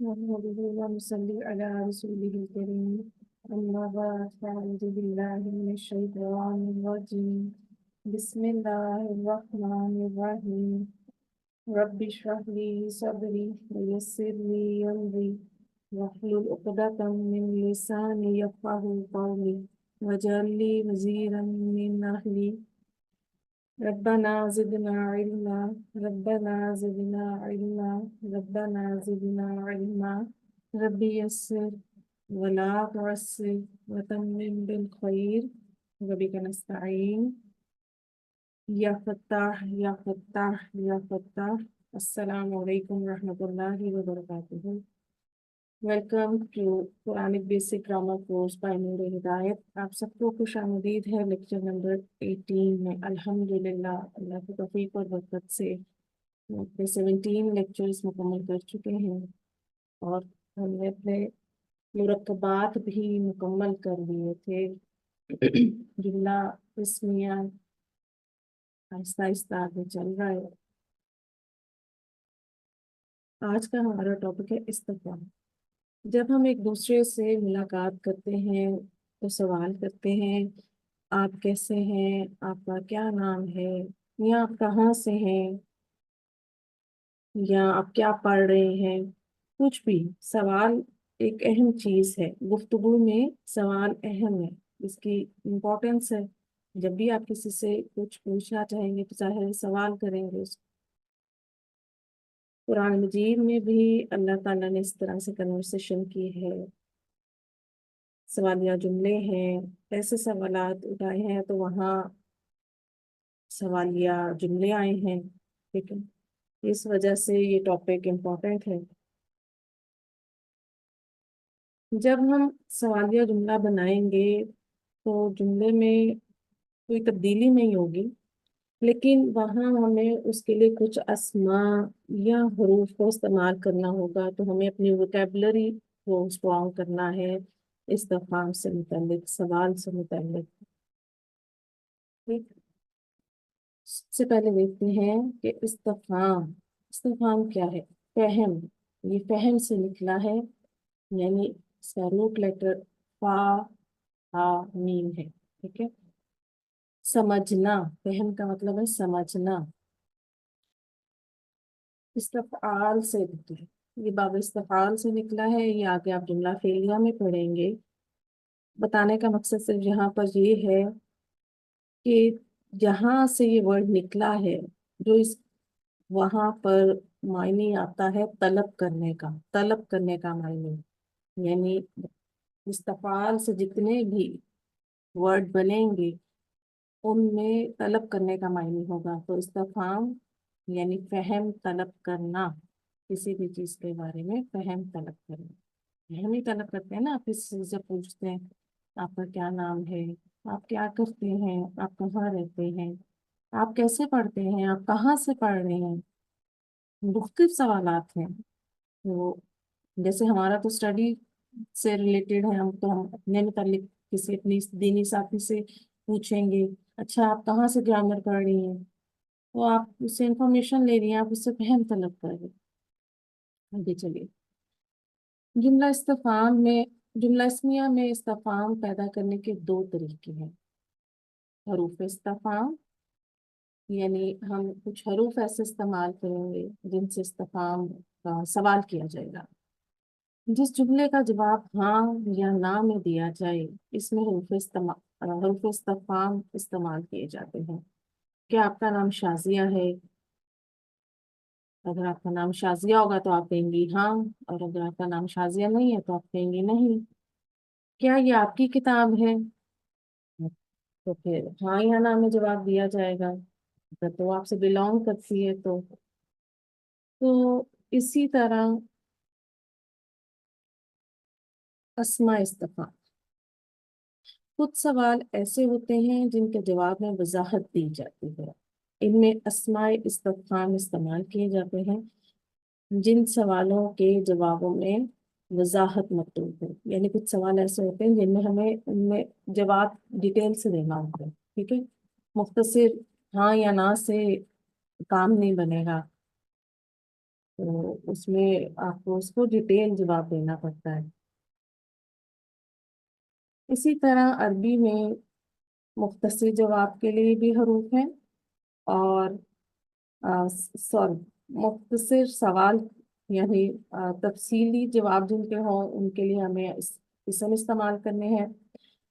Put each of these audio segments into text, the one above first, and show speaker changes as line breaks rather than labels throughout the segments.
نحمده ونصلي على رسوله الكريم أما بعد فأعوذ بالله من الشيطان الرجيم بسم الله الرحمن الرحيم رب اشرح لي صدري ويسر لي أمري واحلل عقدة من لساني يفقهوا قولي واجعل لي وزيرا من أهلي ربنا زدنا علما ربنا زدنا علما ربنا زدنا علما ربي يسر ولا تعسر وتمم بالخير وبك نستعين یا فتاح یا فتاح یا فتاح السلام علیکم ورحمۃ اللہ وبرکاتہ. Welcome to Quranic basic grammar course by Noor Hidayat. آپ سب کو خوش آمدید ہے لیکچر نمبر 18 میں. الحمدللہ اللہ کی توفیق اور برکت سے اپنے 17 لیکچرز مکمل کر چکے ہیں اور ہم نے اپنے مرکبات بھی مکمل کر لیے تھے. جملہ اسمیہ آہستہ آہستہ آگے چل رہا ہے. آج کا ہمارا ٹاپک ہے استفہام. جب ہم ایک دوسرے سے ملاقات کرتے ہیں تو سوال کرتے ہیں آپ کیسے ہیں، آپ کا کیا نام ہے، یا آپ کہاں سے ہیں، یا آپ کیا پڑھ رہے ہیں. کچھ بھی سوال ایک اہم چیز ہے. گفتگو میں سوال اہم ہے، اس کی امپورٹنس ہے. جب بھی آپ کسی سے کچھ پوچھنا چاہیں گے تو ظاہر سوال کریں گے. قرآن مجید میں بھی اللہ تعالیٰ نے اس طرح سے کنورسیشن کی ہے. سوالیہ جملے ہیں، ایسے سوالات اٹھائے ہیں تو وہاں سوالیہ جملے آئے ہیں. ٹھیک ہے، اس وجہ سے یہ ٹاپک امپورٹنٹ ہے. جب ہم سوالیہ جملہ بنائیں گے تو جملے میں کوئی تبدیلی نہیں ہوگی، لیکن وہاں ہمیں اس کے لیے کچھ اسماء یا حروف کو استعمال کرنا ہوگا. تو ہمیں اپنی ووکیبلری کو اسٹرانگ کرنا ہے استفہام سے متعلق، سوال سے متعلق. ٹھیک، سب سے پہلے دیکھتے ہیں کہ استفہام کیا ہے. فہم، یہ فہم سے نکلا ہے، یعنی اس کا روٹ لیٹر فا ہا میم ہے. ٹھیک ہے، سمجھنا، فہم کا مطلب ہے سمجھنا. استفعال سے نکلا، یہ باب استفعال سے نکلا ہے. یہ آگے آپ جملہ فعلیہ میں پڑھیں گے. بتانے کا مقصد صرف یہاں پر یہ ہے کہ جہاں سے یہ ورڈ نکلا ہے، جو اس وہاں پر معنی آتا ہے طلب کرنے کا. طلب کرنے کا معنی، یعنی استفعال سے جتنے بھی ورڈ بنیں گے ان میں طلب کرنے کا معنی ہوگا. تو استفہام یعنی فہم طلب کرنا، کسی بھی چیز کے بارے میں فہم طلب کرنا. فہم ہی طلب کرتے ہیں نا. آپ کسی سے پوچھتے ہیں آپ کا کیا نام ہے، آپ کیا کرتے ہیں، آپ کہاں رہتے ہیں، آپ کیسے پڑھتے ہیں، آپ کہاں سے پڑھ رہے ہیں. مختلف سوالات ہیں. وہ جیسے ہمارا تو اسٹڈی سے ریلیٹڈ ہے، ہم اپنے متعلق کسی اپنی دینی ساتھی سے پوچھیں گے اچھا آپ کہاں سے گرامر پڑھ رہی ہیں، تو آپ اس سے انفارمیشن لے رہی ہیں، آپ اس سے فہم طلب کر رہے ہیں. آگے چلیے. جملہ استفہام میں، جملہ اسمیہ میں استفہام پیدا کرنے کے دو طریقے ہیں. حروف استفہام، یعنی ہم کچھ حروف ایسے استعمال کریں گے جن سے استفہام کا سوال کیا جائے گا. جس جملے کا جواب ہاں یا نہ میں دیا جائے اس میں حروف استفہام استعمال کیے جاتے ہیں. کیا آپ کا نام شازیہ ہے؟ اگر آپ کا نام شازیہ ہوگا تو آپ کہیں گی ہاں، اور اگر آپ کا نام شازیہ نہیں ہے تو آپ کہیں گے نہیں. کیا یہ آپ کی کتاب ہے؟ تو پھر ہاں یا نہ میں جواب دیا جائے گا. اگر تو آپ سے بلونگ کرتی ہے تو اسی طرح اسماء استفہام. کچھ سوال ایسے ہوتے ہیں جن کے جواب میں وضاحت دی جاتی ہے. ان میں اسماء استفہام استعمال کیے جاتے ہیں. جن سوالوں کے جوابوں میں وضاحت مطلوب ہے، یعنی کچھ سوال ایسے ہوتے ہیں جن میں ہمیں ان میں جواب ڈیٹیل سے دینا ہوتا ہے. ٹھیک ہے، مختصر ہاں یا نہ سے کام نہیں بنے گا. تو اس میں آپ کو اس کو ڈیٹیل جواب دینا پڑتا ہے۔ اسی طرح عربی میں مختصر جواب کے لیے بھی حروف ہیں، اور سوری مختصر سوال یعنی تفصیلی جواب جن کے ہوں ان کے لیے ہمیں اسم استعمال کرنے ہیں،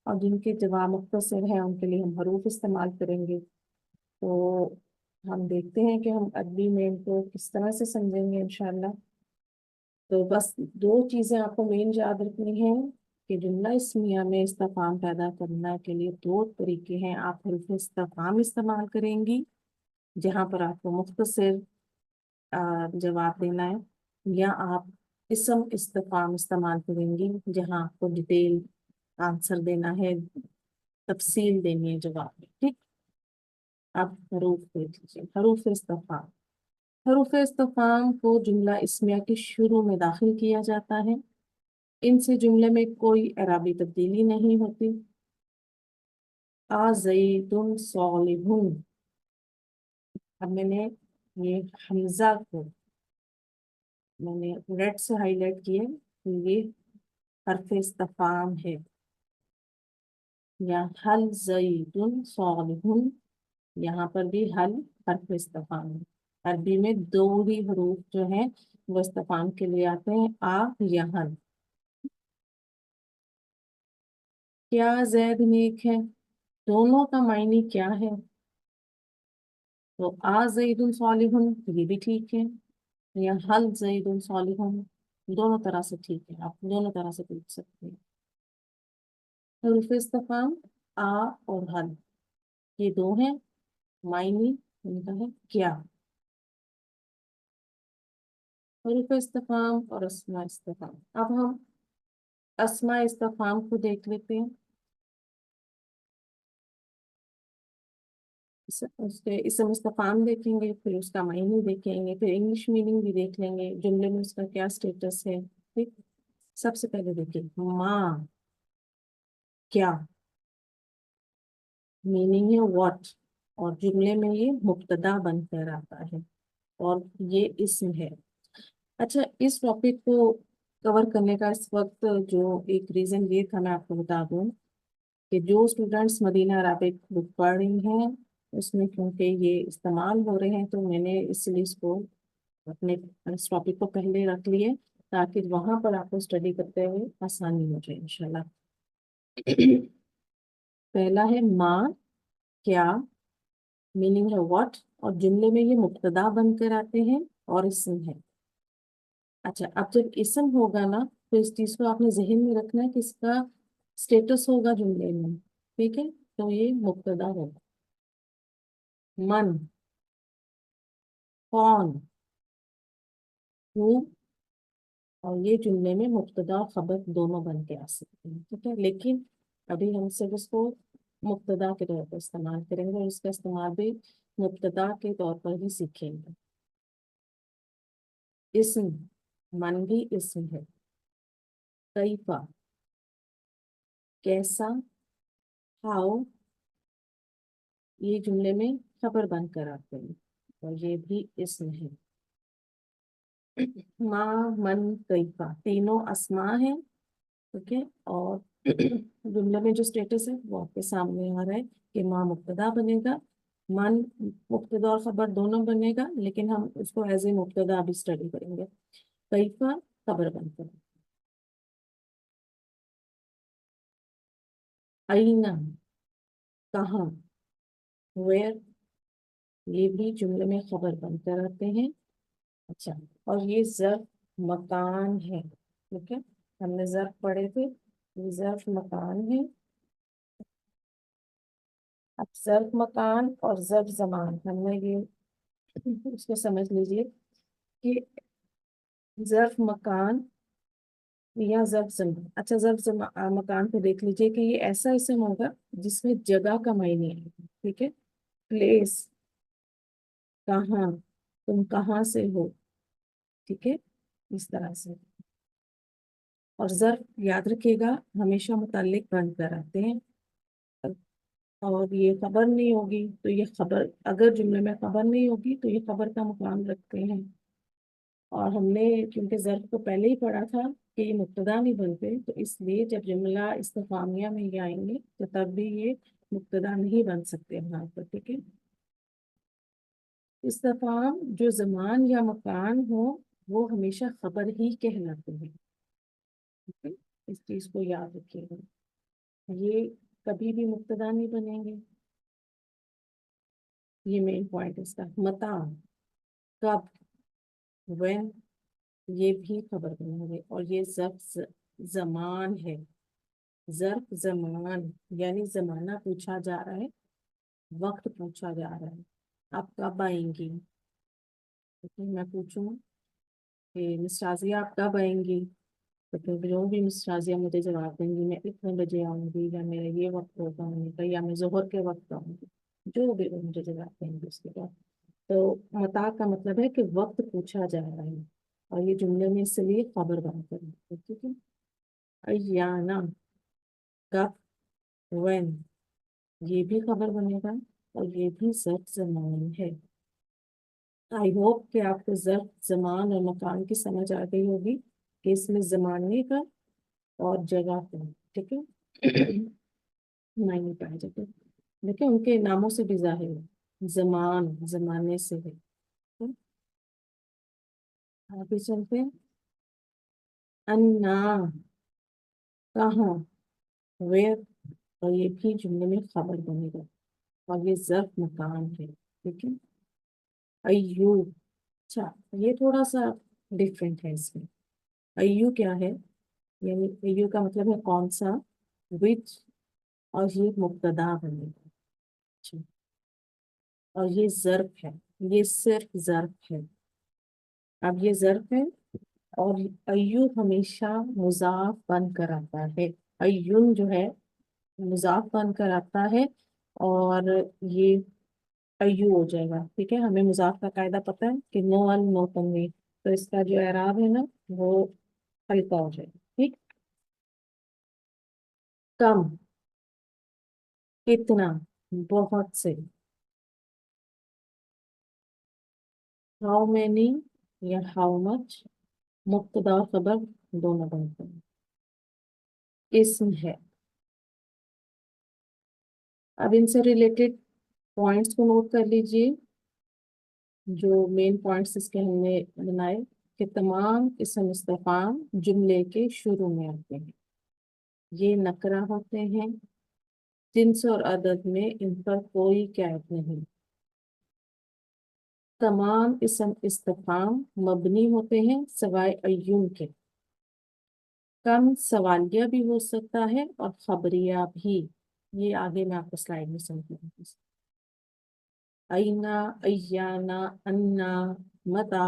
اور جن کے جواب مختصر ہیں ان کے لیے ہم حروف استعمال کریں گے۔ تو ہم دیکھتے ہیں کہ ہم عربی میں ان کو کس طرح سے سمجھیں گے انشاءاللہ۔ تو بس دو چیزیں آپ کو مین یاد رکھنی ہیں کہ جملہ اسمیہ میں استفہام پیدا کرنے کے لیے دو طریقے ہیں۔ آپ حروف استفہام استعمال کریں گی جہاں پر آپ کو مختصر جواب دینا ہے، یا آپ اسم استفہام استعمال کریں گی جہاں آپ کو ڈیٹیل آنسر دینا ہے، تفصیل دینی ہے جواب میں، ٹھیک۔ اب حروف دیکھ لیجیے۔ حروف استفہام، حروف استفہام کو جملہ اسمیہ کے شروع میں داخل کیا جاتا ہے۔ ان سے جملے میں کوئی اعرابی تبدیلی نہیں ہوتی۔ زید صالح، اب میں نے یہ حمزہ کو میں نے ریڈ سے ہائی لائٹ کیا کہ یہ حرف استفہام ہے، یا حل زید صالح، یہاں پر بھی حل حرف استفہام ہے۔ عربی میں دو ہی حروف جو ہیں وہ استفہام کے لیے آتے ہیں، یا حل۔ کیا زید نیک ہے، دونوں کا معنی کیا ہے؟ تو زید صالح یہ بھی ٹھیک ہے، یا حل زید صالح، دونوں طرح سے ٹھیک ہے، آپ دونوں طرح سے پوچھ سکتے ہیں۔ حروف استفہام اور حل یہ دو ہیں، معنی ان کا ہے کیا۔ حروف استفہام اور اسماء استفہام، اب ہم اسماء استفہام کو دیکھ لیتے ہیں۔ اس کے اسم استفہام دیکھیں گے، پھر اس کا معنی دیکھیں گے، پھر انگلش میننگ بھی دیکھ لیں گے، جملے میں اس کا کیا سٹیٹس ہے، ٹھیک۔ سب سے پہلے دیکھیں ماں، کیا، میننگ ہے واٹ، اور جملے میں یہ مبتدا بن کر آتا ہے، اور یہ اسم ہے۔ اچھا، اس ٹاپک کو کور کرنے کا اس وقت جو ایک ریزن یہ تھا، میں آپ کو بتا دوں کہ جو اسٹوڈنٹس مدینہ عربک بک پڑھ رہی ہیں اس میں کیونکہ یہ استعمال ہو رہے ہیں، تو میں نے اس لیے اس کو اپنے اس ٹاپک کو پہلے رکھ لیے تاکہ وہاں پر آپ کو اسٹڈی کرتے ہوئے آسانی ہو جائے انشاءاللہ۔ پہلا ہے ماں، کیا، میننگ ہے واٹ، اور جملے میں یہ مبتدا بن کر آتے ہیں اور اسم ہے۔ اچھا، اب جب اسم ہوگا نا تو اس چیز کو آپ نے ذہن میں رکھنا ہے کہ اس کا اسٹیٹس ہوگا جملے میں، ٹھیک ہے، تو یہ مبتدا ہوگا۔ من، کون، ہو، اور یہ جملے میں مبتدا خبر دونوں بن کے آ سکتے ہیں، ٹھیک ہے، لیکن ابھی ہم صرف اس کو مبتدا کے طور پر استعمال کریں گے، اور اس کا استعمال بھی مبتدا کے طور پر ہی سیکھیں گے۔ اسم، من بھی اسم ہے۔ کیفا، کیسا، ہاؤ، یہ جملے میں خبر بن کر آتے ہیں اور یہ بھی اسم ہے۔ ماں، من، کیفا تینوں اسماء ہیں، ٹھیک ہے، اور جملے میں جو سٹیٹس ہے وہ آپ کے سامنے آ رہا ہے کہ ماں مبتدا بنے گا، من مبتدا اور خبر دونوں بنے گا، لیکن ہم اس کو ایز اے مبتدا بھی اسٹڈی کریں گے۔ کیفا خبر بن کر، اینا، کہاں، ویئر، یہ بھی جملے میں خبر بن کر آتے ہیں۔ اچھا، اور یہ ظرف مکان ہے، ٹھیک ہے، ہم نے ظرف پڑھے تھے، یہ ظرف مکان ہے۔ اب ظرف مکان اور ظرف زمان، ہم نے یہ اس کو سمجھ لیجیے کہ ظرف مکان یا ظرف زمان، اچھا ظرف مکان کو دیکھ لیجیے کہ یہ ایسا اسم ہوگا جس میں جگہ کا معنی ہے، ٹھیک ہے، پلیس، کہاں، تم کہاں سے ہو، ٹھیک ہے، اس طرح سے۔ اور ظرف یاد رکھیے گا ہمیشہ متعلق بن کر آتے ہیں، اور یہ خبر نہیں ہوگی تو یہ خبر، اگر جملے میں خبر نہیں ہوگی تو یہ خبر کا مقام رکھتے ہیں۔ اور ہم نے کیونکہ ظرف کو پہلے ہی پڑھا تھا کہ یہ مبتدا نہیں بنتے، تو اس لیے جب جملہ استفہامیہ میں یہ آئیں گے تو تب بھی یہ مبتدا نہیں بن سکتے یہاں پر، ٹھیک ہے۔ استفہام جو زمان یا مکان ہو وہ ہمیشہ خبر ہی کہلاتے ہیں، ٹھیک ہے؟ اس چیز کو یاد رکھیے گا، یہ کبھی بھی مبتدا نہیں بنیں گے، یہ مین پوائنٹ اس کا۔ متا، کب، when، یہ بھی خبر بنیں گے، اور یہ ظرف زمان ہے، ظرف زمان یعنی زمانہ پوچھا جا رہا ہے، وقت پوچھا جا رہا ہے، آپ کب آئیں گی، میں پوچھوں کہ مس رازیہ آپ کب آئیں گی، تو پھر جو بھی مس رازیہ مجھے جواب دیں گی میں اتنے بجے آؤں گی، یا میرا یہ وقت ہوگا آنے کا، یا میں ظہر کے وقت آؤں گی، جو بھی وہ مجھے جواب دیں گی اس کے بعد۔ تو متا کا مطلب ہے کہ وقت پوچھا جا رہا ہے، اور یہ جملے میں اس لیے خبر بن کر ہے، ٹھیک ہے۔ ایانا، کب، when، یہ بھی خبر بنے گا، اور یہ بھی ظرف زمان ہے۔ آئی ہوپ کہ آپ کو ظرف زمان اور مکان کی سمجھ آ گئی ہوگی کہ اس میں زمانے کا اور جگہ کا، ٹھیک ہے، معنی پائے جاتے ہیں۔ دیکھیں ان کے ناموں سے بھی ظاہر ہے، زمان زمانے سے ہے۔ آگے چلتے ہیں، انا، کہاں، ویئر، اور یہ بھی جملے میں خبر بنے گا، اور یہ ظرف مکان ہے، ٹھیک ہے۔ ایو، اچھا یہ تھوڑا سا ڈفرینٹ ہے اس میں، ایو کیا ہے، یعنی ایو کا مطلب ہے کون سا، وچ، اور یہ مبتدا بنے گا، اچھا، اور یہ ظرف ہے، یہ صرف ظرف ہے، اب یہ ظرف ہے، اور ایو ہمیشہ مضاف بن کر آتا ہے، ایون جو ہے مضاف بن کر آتا ہے، اور یہ ایو ہو جائے گا، ٹھیک ہے۔ ہمیں مضاف کا قاعدہ پتہ ہے کہ نو ال نو تنوین، تو اس کا جو اعراب ہے نا وہ ہلکا ہو جائے گا، ٹھیک۔ کم، کتنا، بہت سے، ہاؤ مینی یا ہاؤ مچ، مبتدا اور خبر دونوں بنتے ہیں، اسم ہے۔ اب ان سے ریلیٹڈ پوائنٹس کو نوٹ کر لیجئے، جو مین پوائنٹس اس کے ہم نے بنائے کہ تمام اسم استفہام جملے کے شروع میں آتے ہیں، یہ نکرہ ہوتے ہیں، جنس اور عدد میں ان پر کوئی قید نہیں، تمام اسم استفہام مبنی ہوتے ہیں سوائے ایون کے، کم سوالیہ بھی ہو سکتا ہے اور خبریہ بھی، یہ آگے میں آپ کو سلائیڈ میں سمجھوں گی۔ اینا، ایانا، انا، متا،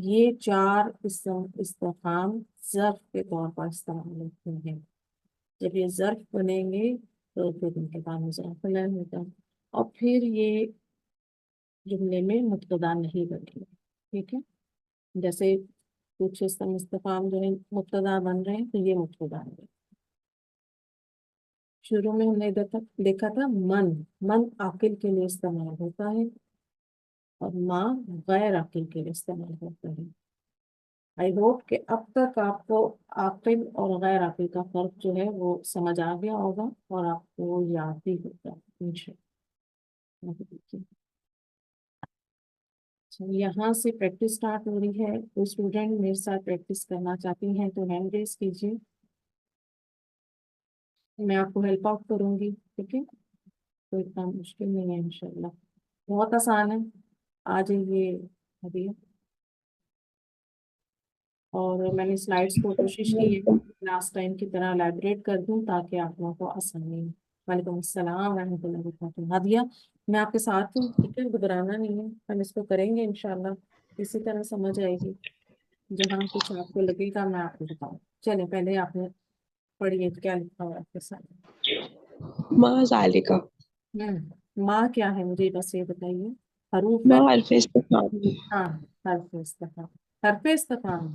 یہ چار اسم استفہام ظرف کے طور پر استعمال ہوتے ہیں، جب یہ ظرف بنیں گے تو پھر ان کے بعد مضاف الیہ ہوگا، اور پھر یہ جملے میں مبتدا نہیں بنے گا، ٹھیک ہے۔ جیسے کچھ اسم استفہام جو ہے مبتدا بن رہے ہیں تو یہ مبتدا ہے۔ شروع میں ہم نے ادھر تک دیکھا تھا من عاقل کے لیے استعمال ہوتا ہے، اور ماں غیر عاقل کے لیے استعمال ہوتا ہے۔ آئی ہوپ کہ اب تک آپ کو عاقل اور غیر عاقل کا فرق جو ہے وہ سمجھ آ گیا ہوگا، اور آپ کو یاد بھی ہوگا انشاءاللہ۔ یہاں سے پریکٹس سٹارٹ ہو رہی ہے، کوئی اسٹوڈنٹ میرے ساتھ پریکٹس کرنا چاہتی ہیں تو ہینڈ ریز کیجیے، میں آپ کو ہیلپ آؤٹ کروں گی، ٹھیک ہے۔ تو اتنا مشکل نہیں ہے انشاءاللہ، بہت آسان ہے، آ جائیے ابھی۔ اور میں نے سلائڈس کو کوشش کی ہے لاسٹ ٹائم کی طرح الیبریٹ کر دوں تاکہ آپ لوگوں کو آسانی ہو۔ وعلیکم السلام ورحمۃ اللہ وبرکاتہ۔ ہادیہ میں آپ کے ساتھ ہوں، ٹھیک ہے، گھبرانا نہیں ہے، ہم اس کو کریں گے انشاءاللہ، اسی طرح سمجھ آئے گی، جہاں کچھ آپ کو لگے گا میں آپ کو بتاؤں۔ چلیں پہلے آپ نے پڑھیے کیا لکھا ہوا ہے آپ کے ساتھ۔
ما ذالکا،
ماں کیا ہے مجھے بس یہ بتائیے، حروف
ما
ہے؟
حرف استفہام،
ہاں، حرف استفہام، حرف استفہام،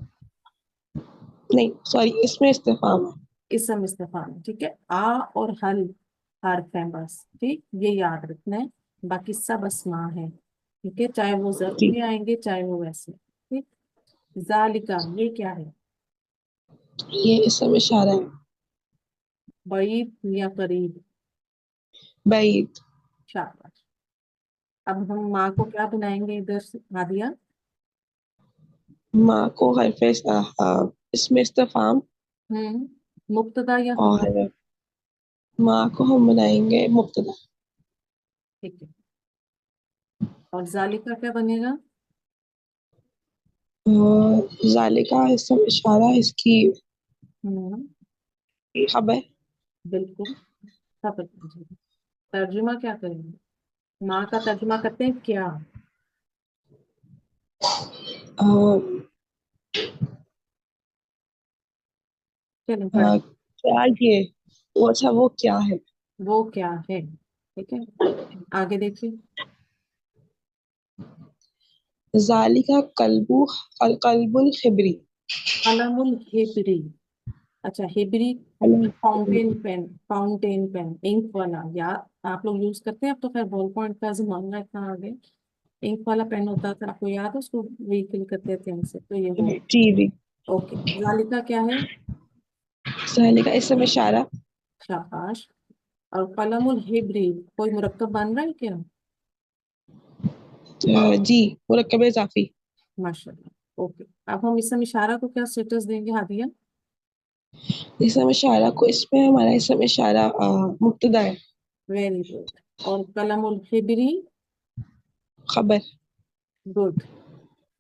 نہیں سوری اس میں استفہام ہے،
اسم استفہام، ٹھیک ہے۔ آ اور حل حرف ہیں بس، ٹھیک، یہ یاد رکھنا ہے، باقی سب اسماء ہیں، ٹھیک ہے، چاہے وہ ظرف
جی
میں آئیں گے چاہے وہ ویسے، ٹھیک۔ ज़ालिका ये क्या है?
ये इसम इशारा है।
बईद या करीब?
बैद।
शाबाश। अब हम माँ को क्या बनाएंगे इधर से हादिया?
माँ को हरफ इसमें इस्तिफाम।
मुब्तदा या खबर?
और माँ को हम बनाएंगे मुब्तदा।
ठीक है। और ज़ालिका क्या बनेगा?
जालिका इसम इशारा, इसकी
हम्म
खबर।
बिल्कुल। खबर बनेगी। तर्जुमा क्या करेंगे? माँ का तर्जुमा करते हैं क्या?
अ,
चलो
अ,
पढ़।
क्या ये, वो अच्छा वो क्या है।
वो क्या है? ठीक है, आगे देखिए।
जालिका कल्बु कल्बुल खिबरी।
कलमुल हिबरी। अच्छा हिबरी। Fountain pen, fountain pen ink वाला, या आप लोग यूज करते हैं अब तो खैर बॉल पॉइंट का जमाना इतना आ गया। इंक वाला पेन होता था, आपको याद है उसको रिफिल करते थे इनसे, तो ये हो।
जी जी।
ओके। जालिका क्या है?
जालिका इसम इशारा।
शाबाश। और कलमुल हिब्री कोई मुरक्कब बन रहा है क्या?
जी, मुरक्कब इजाफी।
माशाल्लाह। ओके। अब हम इसम इशारा को क्या स्टेटस देंगे हादिया?
इसम इशारा को, इसमें हमारा इसम इशारा मुब्तदा है।
Very good. और कलमुल हिब्री?
खबर।
गुड।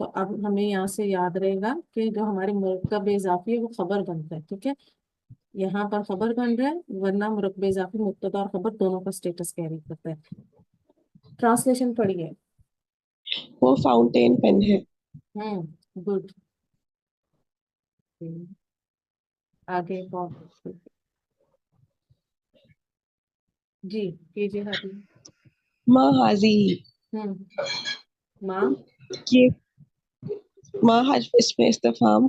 तो अब हमें यहाँ से याद रहेगा कि जो हमारे मुरक्कब इजाफी है वो खबर बनता है, ठीक है। यहाँ पर खबर बन रहा है, वरना मुरक्कब इजाफी मुब्तदा और खबर दोनों का स्टेटस कैरी करता है। ट्रांसलेशन पढ़िए।
वो फाउंटेन पेन है।
गुड। आगे कौन? जी कीजिए हादी।
माँ हाजी।
हम्म माँ।
ये माँ हर्फ इसमें इस्तिफाम।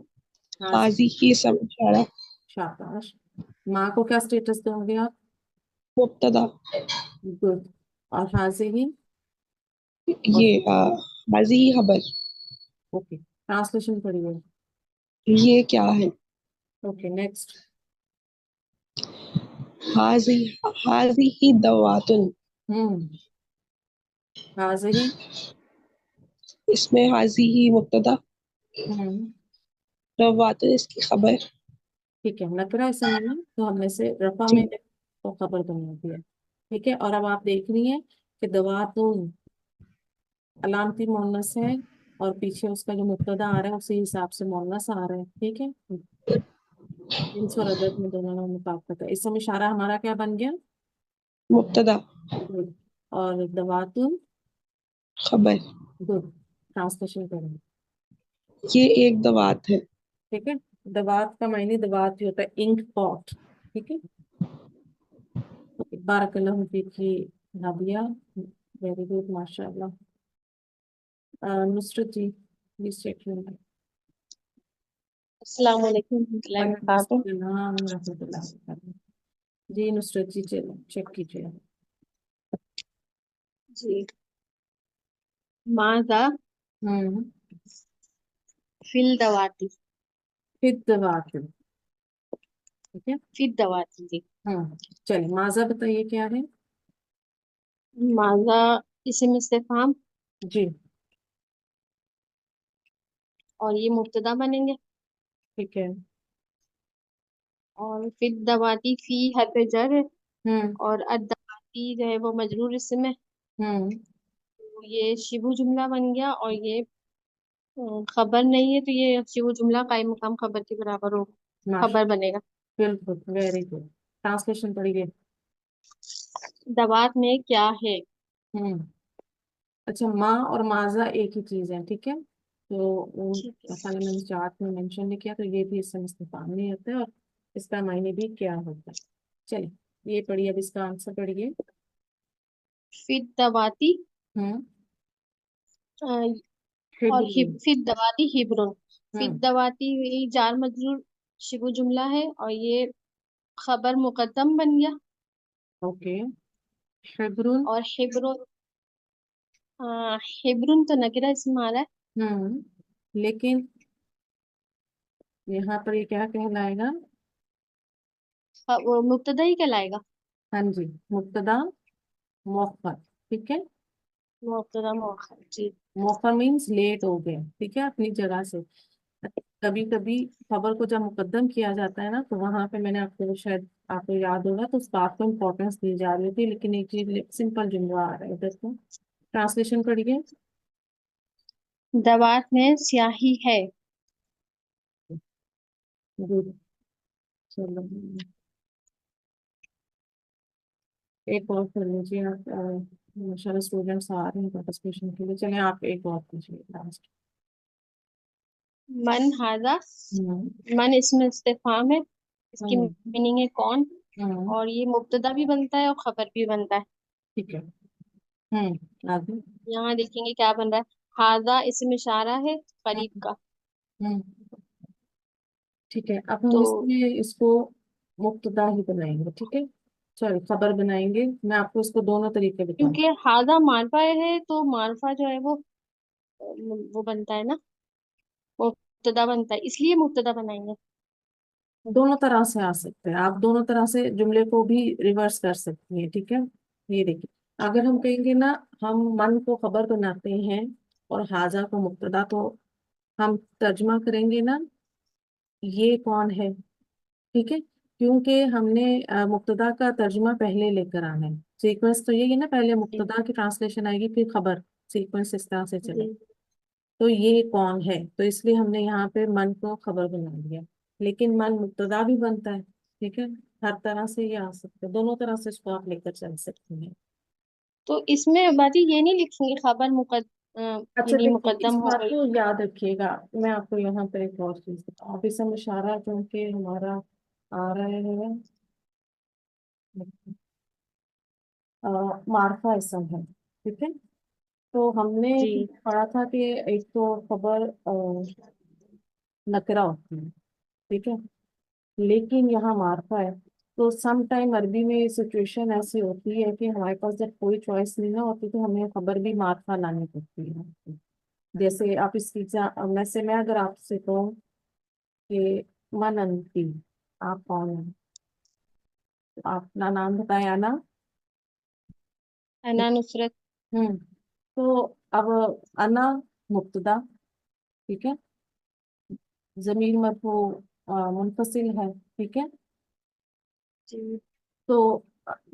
हाजी।
हाजी ही इसम इशारा।
शाबाश। माँ को क्या स्टेटस दोगे आप?
मुब्तदा।
गुड। और हाजी ही?
ये हाजी ही खबर।
ओके, ट्रांसलेशन पढ़िए।
ये क्या है।
Okay next.
हाजी हाजी ही दवातुन।
हम्म हाजी ही।
इसमें हाजी ही मुब्तदा।
हम्म
दवातुन इसकी खबर।
ठीक है, नकरा है समय में तो हमने से रफा में
जी
तो खबर बना दिया। ठीक है, और अब आप देख रही हैं कि दवातुन अलामती मोनस है, और पीछे उसका जो मुब्तदा आ रहा है उसी हिसाब से मोनस आ रहा है, ठीक है। जिन्स और अदद में दोनों में मुताबिकत है। इस समय इशारा हमारा क्या बन गया?
मुब्तदा।
गुड। और दवातुन?
खबर।
गुड। ट्रांसलेशन करेंगे।
ये एक दवात है।
ठीक है। दवात का मायने दवात भी होता है इंक पॉट, ठीक है। बारकल्लाहु फीकी नादिया। वेरी गुड माशाल्लाह। नुसरत जी प्लीज चेक करें।
अस्सलाम वालेकुम रहमतुल्लाहि
वालेकुम
वबरकातुहू।
अस्सलाम व रहमतुल्लाहि व बरकातहू। जी नुसरत जी चलो चेक कीजिए।
जी, माजा
हम्म
फिल दवाती।
फिर दवात, ठीक है।
फिर दवाती जी।
चलिए माजा बताइए क्या है?
माजा इस्म इस्तिफाम,
जी
और ये मुब्तदा बनेंगे।
ठीक है।
और फिर दवाती फी हरफ जर है,
हम्म
और अद दवाती जो है वो मजरूर इस्म है।
हम्म
तो ये शिबु जुमला बन गया, और ये खबर नहीं है, तो ये शिबु जुमला कायम मकाम खबर के बराबर हो,
माश
खबर बनेगा।
बिल्कुल वेरी गुड। ट्रांसलेशन पढ़िए।
दवात में क्या है?
हम्म अच्छा, माँ और माजा एक ही चीज है, ठीक है। तो
ठीक है।
मसाले मैंने चार्ट में मेंशन नहीं किया, तो ये भी इससे इस्तेफाम नहीं होता है, और इसका मायने भी क्या होता है। चलिए ये पढ़िए, अब इसका आंसर पढ़िए।
फिर दवाती,
हम्म
और
हिब्रू।
फिर दवाती हिब्रुन। फिर
हम्म
दवाती ये जार मजरूर शिबु जुमला है, और ये खबर मुकद्दम बन गया।
ओके। हिब्रून।
और हिब्रुन, हिब्रुन तो नकिरा इसम आ रहा है।
लेकिन यहाँ पर ये क्या कहलाएगा?
वो मुब्तदा ही कहलाएगा।
हाँ जी, मुब्तदा मौखर। ठीक है,
मुब्तदा मौखर जी।
मौखर मीन्स लेट हो गए, ठीक है, अपनी जगह से। कभी कभी खबर को जब मुकद्दम किया जाता है ना, तो वहां पे मैंने आपको शायद आपको याद होगा तो उस बात को इम्पोर्टेंस दी जा रही थी, लेकिन एक चीज सिंपल जुमला आ रहा है इधर को। ट्रांसलेशन पढ़िए।
दवात में स्याही है।
गुड। चलो, एक और कर लीजिए आप। माशाल्लाह स्टूडेंट्स आ रहे हैं पार्टिसिपेशन के लिए। चलिए आप एक और कीजिए लास्ट।
मन हाजा।
हम्म।
मन इसमें इस्तिफाम है, इसकी
हम्म।
मीनिंग है कौन।
हम्म।
और ये मुब्तदा भी बनता है और खबर भी बनता है।
ठीक है। आगे।
यहाँ देखेंगे क्या बन रहा है। हाजा इसमें इशारा है करीब
हम्म।
का।
हम्म। ठीक है, अब हम
तो
इसमें इसको मुब्तदा ही बनाएंगे, ठीक है, सॉरी खबर बनाएंगे। मैं आपको इसको दोनों तरीके बताऊँ।
क्योंकि हाजा मारफा है तो मारफा जो है वो बनता है ना, मुब्तदा बनता है, इसलिए मुब्तदा बनाएंगे।
दोनों तरह से आ सकते हैं, आप दोनों तरह से जुमले को भी रिवर्स कर सकती हैं, ठीक है। ये देखिए, अगर हम कहेंगे ना, हम मन को खबर बनाते हैं और हाजा को मुब्तदा, तो हम तर्जमा करेंगे ना, ये कौन है, ठीक है, क्योंकि हमने मुब्तदा का तर्जुमा पहले लेकर आना है। सीक्वेंस तो यही है ना, पहले
जी
मुब्तदा की ट्रांसलेशन आएगी फिर खबर। सीक्वेंस इस तरह से चले।
जी
तो ये कौन है, तो इसलिए हमने यहाँ पे मन को खबर बना दिया। लेकिन मन मुब्तदा भी बनता है, ठीक है। हर तरह से ये आ सकते हैं, दोनों तरह से इसको आप लेकर चल सकती हैं।
तो इसमें बाजी ये नहीं लिखेंगे खबर
अच्छा
यानी
देखिए, इस
मुकद्दम हो
बात
गई।
को याद रखिएगा। मैं आपको यहाँ पर एक और चीज बताऊँ, अब इसमें इशारा क्योंकि हमारा आ रहा है, मार्फा इसम है, ठीक है। तो हमने
जी
पढ़ा था कि एक तो खबर नकरा होती है, ठीक है, लेकिन यहाँ मार्फा है। तो सम टाइम अरबी में सिचुएशन ऐसी होती है कि हमारे पास जब कोई चॉइस नहीं ना होती, तो हमें खबर भी मार्फा लानी पड़ती है। जैसे आप इसकी मैं अगर आपसे कहूँ कि मन अंती, आप कौन है, तो आप अपना नाम बताएं, आना।
अना नुसरत।
हम्म। तो अब अना मुब्तदा, ठीक है, जमीर मरफू मुनफसिल है, ठीक है।
जी
तो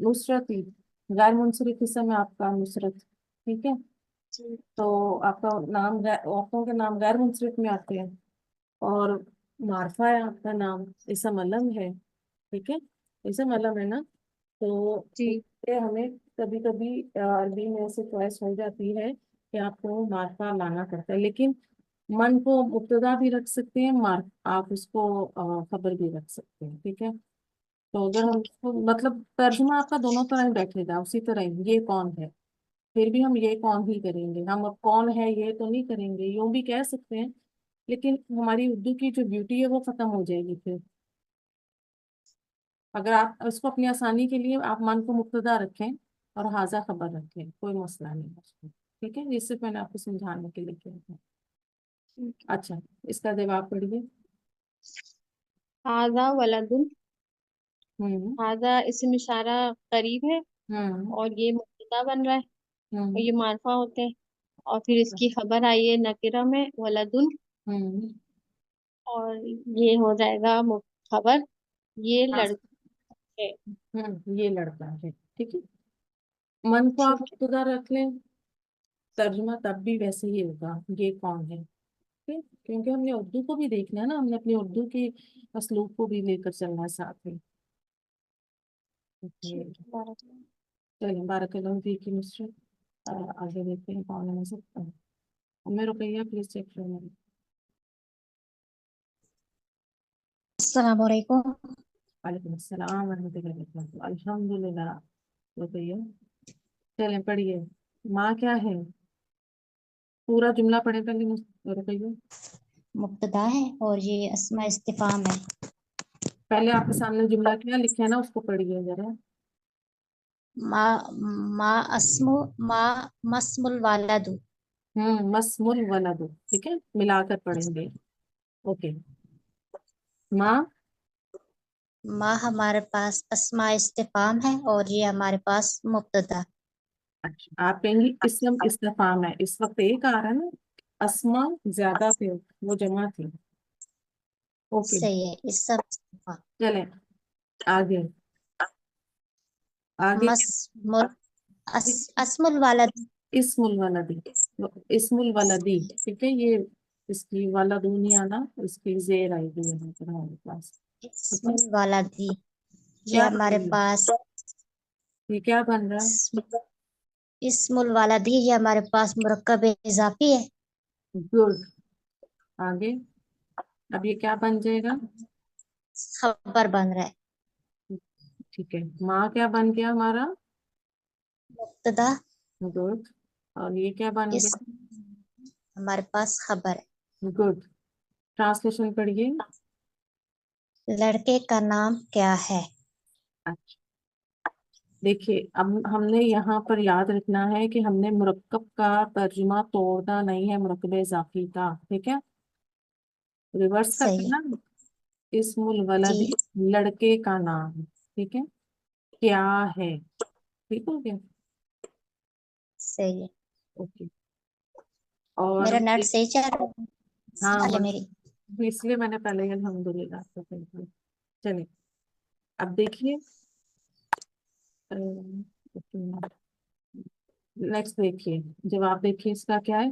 नुसरत ही गैर मुंसरिफ इसम है आपका, नुसरत, ठीक है।
जी
तो आपका नाम औरतों के नाम गैर मुंसरिफ में आते हैं, और मारफा है आपका नाम, इसम अलम है, ठीक है, इसम अलम है ना। तो
जी
इससे हमें कभी कभी अरबी में ऐसे चॉइस हो जाती है कि आपको मार्फा लाना पड़ता है, लेकिन मन को मुब्तदा भी रख सकते हैं, मार आप उसको खबर भी रख सकते हैं, ठीक है। तो अगर हम
ठीक
इसको मतलब तर्जुमा आपका दोनों तरह ही बैठेगा, उसी तरह ही ये कौन है, फिर भी हम ये कौन ही करेंगे, हम अब कौन है ये तो नहीं करेंगे, यूं भी कह सकते हैं, लेकिन हमारी उर्दू की जो ब्यूटी है वो खत्म हो जाएगी फिर। अगर आप उसको अपनी आसानी के लिए आप मन को मुब्तदा रखें और हाजा खबर रखें, कोई मसला नहीं है उसको, ठीक है। ये सिर्फ मैंने आपको समझाने के लिए किया था।
है।
अच्छा, इसका जवाब पढ़िए।
हाजा वलदुन।
हम्म।
हाजा इसम इशारा करीब है
हम्म।
और ये मुब्तदा बन रहा है और
हम्म।
ये मारफा होते हैं। और फिर इसकी खबर आई है नकिरा में वलदुन।
हम्म।
और ये हो जाएगा खबर, ये
हाँ,
लड़का है।
ये लड़का है, ठीक है। मन को आप
ठीक है।
मुब्तदा रख लें, तर्जुमा तब भी वैसे ही होगा, ये कौन है, ठीक है? क्योंकि हमने उर्दू को भी देखना है ना, हमने अपनी उर्दू की असलूब को भी लेकर चलना है साथ में।
ठीक
ओके।
है, बारह।
चलिए, बारकल्लाहु फीक मिस्टर। आगे देखते हैं कौन है सकता है। मैं रुकैया प्लीज चेक करें।
अस्सलाम वालेकुम।
वालेकुम अस्सलाम वरहमतुल्लाहि वबरकातुहू। अल्हम्दुलिल्लाह। रुकैया, चलें पढ़िए। माँ क्या है, पूरा जुमला पढ़े पहले रुकैया।
मुब्तदा है और ये अस्मा इस्तिफाम है।
पहले आपके सामने जुमला क्या लिखे है ना, उसको पढ़िए जरा।
मा मा अस्मु मा मस्मुल वालदु।
मस्मुल वलद, ठीक है, मिलाकर पढ़ेंगे। ओके। माँ
माँ हमारे पास अस्मा इस्तिफाम है और ये हमारे पास मुब्तदा।
अच्छा, आप कहेंगी इसम इस्तिफाम है, इस वक्त एक आ रहा है ना, अस्मा ज्यादा थे, वो जमा थी। ओके,
सही है, इसम इस्तिफाम।
चले आगे। आगे
मस्मुल अस्मुल वालद।
इस्मुल वलदी, इस्मुल वलदी, ठीक है, ये इसकी वलदू नहीं आना, इसकी जेर आएगी यहाँ पर हमारे पास। ठीक है,
इस्मुल वालदी ये
क्या
हमारे
बन रहा है,
पास
ये क्या बन रहा है?
इस्मुल वालदी ये हमारे पास मुरक्कब इजाफी है।
गुड। आगे, अब ये क्या बन जाएगा?
खबर बन रहा है।
ठीक है, माँ क्या बन गया हमारा?
मुब्तदा।
गुड। और ये क्या बन
इस
गया?
हमारे पास खबर
गुड। ट्रांसलेशन पढ़िए।
है। लड़के का नाम क्या है?
अच्छा, देखिए अब हमने यहाँ पर याद रखना है कि हमने मुरक्कब का तर्जुमा तोड़ना नहीं है, मुरक्कब इजाफी का, ठीक है, रिवर्स कर
सही है
देना। इस्मुल
जी।
वलदी, लड़के का नाम, ठीक है, क्या है, ठीक हो गया।
सही है।
ओके। और
मेरा नेट सही चल रहा है?
हाँ,
चलिए मेरी।
इसलिए मैंने पहले ही अल्हम्दुलिल्लाह तो कह दिया। चलिए, अब देखिए, नेक्स्ट देखिए, जवाब देखिए इसका क्या है।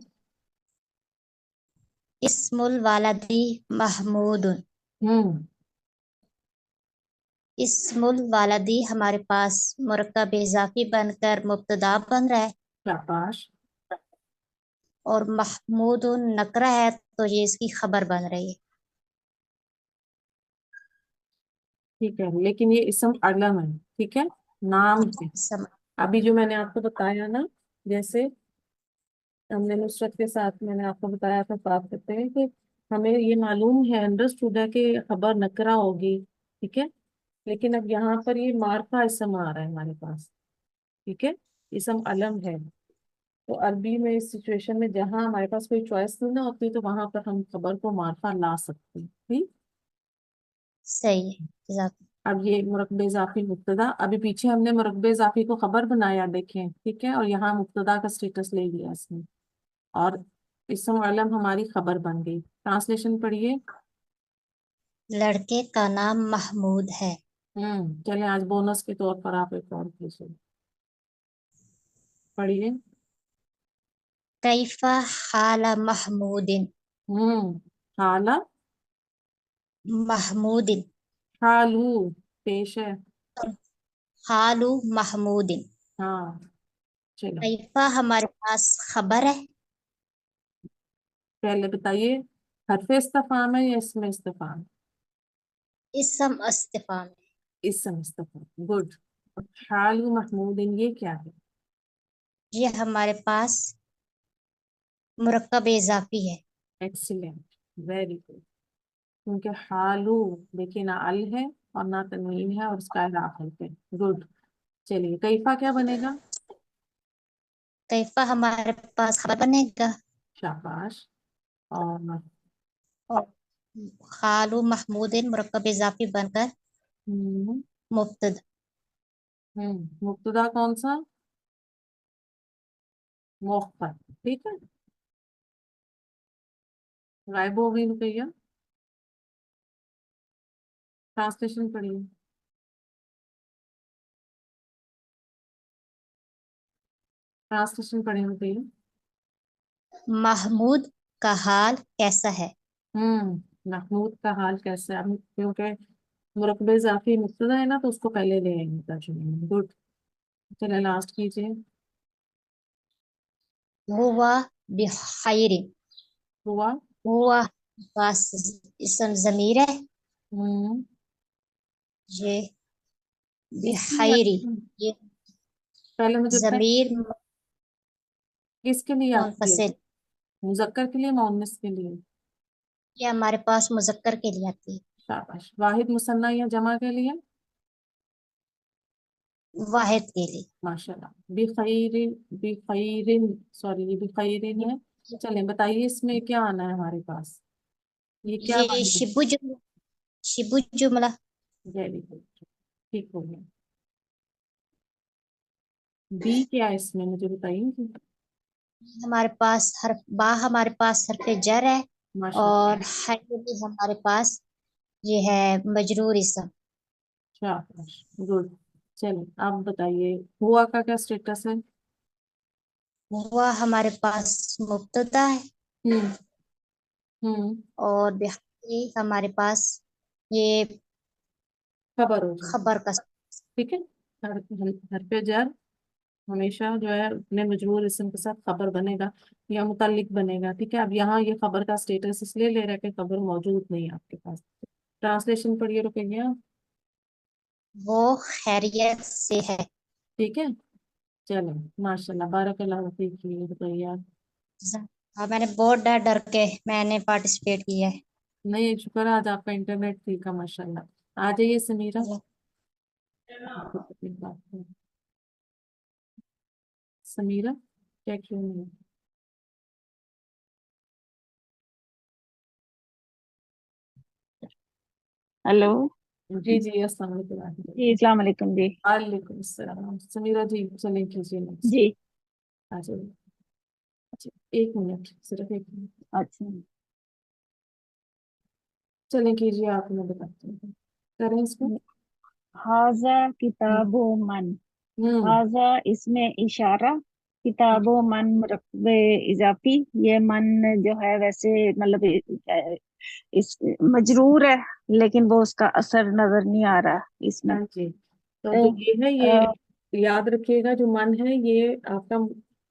इस्मुल वालदी महमूदुन।
हम्म,
इस्मुल वालदी हमारे पास मुरक्कब इजाफी बनकर मुब्तदा बन रहा है
शाबाश।
और महमूदुन नकरा है तो ये इसकी खबर बन रही है।
ठीक है, लेकिन ये इसम अलम है, ठीक है, नाम है।
सम,
अभी जो मैंने आपको बताया ना, जैसे हमने नुसरत के साथ मैंने आपको बताया था, बात करते हैं कि हमें ये मालूम है, अंडरस्टूड है कि खबर नकरा होगी, ठीक है, लेकिन अब यहाँ पर ये मार्फा इसम आ रहा है हमारे पास, ठीक है, इसम अलम है। तो अरबी में इस सिचुएशन में जहां हमारे पास कोई चॉइस नहीं ना होती, तो वहां पर हम खबर को मार्फा ला सकते हैं, ठीक।
सही है जज़ाक।
अब ये मुरक्बे इजाफी मुब्तदा, अभी पीछे हमने मुरक्बे इजाफी को खबर बनाया, देखें, ठीक है, और यहाँ मुब्तदा का स्टेटस ले लिया इसने, और इसम अलम हमारी खबर बन गई। ट्रांसलेशन पढ़िए।
लड़के का नाम महमूद है।
चलिए, आज बोनस के तौर पर आप एक और कीजिए, पढ़िए।
कैफा हाल महमूदिन।
हाला,
महमूदिन।
हालू, पेश है।
हालू महमूदिन।
हाँ, चलो,
कैफा हमारे पास खबर है।
पहले बताइए, हरफ इस्तिफाम है या इसमें इस्तिफाम?
इसम इस्तिफाम।
इसम इस्तिफाम, गुड। हालू महमूदिन, ये क्या है?
ये हमारे पास मुरक्कब इजाफी है।
Excellent, very good. क्योंकि हालू, देखिए ना अल है और ना तनवीन है और उसका इराक है, गुड। चलिए, कैफा क्या बनेगा?
कैफा हमारे पास खबर बनेगा
शाबाश। और
और खालू महमूदिन मुरक्कब इजाफी बनकर
हम्म
मुब्तदा।
मुब्तदा कौन सा? मुअख्खर, ठीक है, गायब हो गई रुपया। ट्रांसलेशन पढ़िए। ट्रांसलेशन पढ़े रुपया।
महमूद का हाल कैसा है?
महमूद का हाल कैसा है? अब क्योंकि मुरकबे इजाफी मुब्तदा है ना, तो उसको पहले ले आएंगे तर्जुमे में, गुड। चलिए, लास्ट कीजिए।
हुआ बिखैरिन।
हुआ।
हुआ पास इसम जमीर है।
हम्म
ये
इसमें
बिखैरी ये
पहले मुझे बताएं,
जमीर
किसके लिए आती है?
मुनफसिल।
मुजक्कर के लिए, मुअन्नस के लिए?
ये हमारे पास मुजक्कर के लिए आती
शाबाश। वाहिद मुसन्ना या जमा के लिए?
है, वाहिद के लिए।
माशाल्लाह। बिखैरिन, बिखैरिन, सॉरी, ये बिखैरिन है। चलें, बताइए इसमें क्या आना है हमारे पास, ये क्या
ये
बन गया?
शिबु जुमला शिबु जुमला।
वेरी गुड, ठीक हो गया। बी क्या है इसमें, मुझे बताइए।
हमारे पास हमारे पास हरफ जर है, और
माशाल्लाह,
है भी हमारे पास ये है मजरूर इसम।
शाबाश, गुड। चलिए आप बताइए, हुआ का क्या स्टेटस है।
हुआ हमारे पास मुब्तदा है,
हम्म। हम्म।
और बिहारी हमारे पास ये
खबर हो जाए,
खबर का।
ठीक है। हर हर पे जर हमेशा जो है अपने मजरूर इसम के साथ खबर बनेगा या मुतल्लिक बनेगा, ठीक है। अब यहाँ ये खबर का स्टेटस इसलिए ले रहा है कि खबर मौजूद नहीं है आपके पास। ट्रांसलेशन पढ़िए, रुकेंगे आप,
वो खैरियत से है।
ठीक है। चलो, माशाल्लाह, बारकल्लाह फीक, ये बताइए आप।
हाँ, मैंने बहुत डर डर के मैंने पार्टिसिपेट किया है।
नहीं, शुक्र है आज आपका इंटरनेट ठीक है, माशाल्लाह। आ जाइए समीरा। समीरा, क्या क्यों नहीं।
हेलो।
जी जी, अस्सलाम वालेकुम।
जी अस्सलाम वालेकुम जी।
वालेकुम अस्सलाम। समीरा जी, चलें कीजिए नेक्स्ट।
जी।
आ जाइए। अच्छा, एक मिनट, सिर्फ एक मिनट।
अच्छा।
चलें कीजिए आप, मैं बताती हूँ, करें इसको।
हाजा
हम्म।
किताबो मन।
हम्म।
हाजा इसमें इशारा, किताबो मन मुरक्बे इजाफी। ये मन जो है वैसे मतलब इस मजरूर है, लेकिन वो उसका असर नजर नहीं आ रहा इसमें।
हाँ जी, तो
तो
जो ये है,
अ,
ये याद रखिएगा, जो मन है ये आपका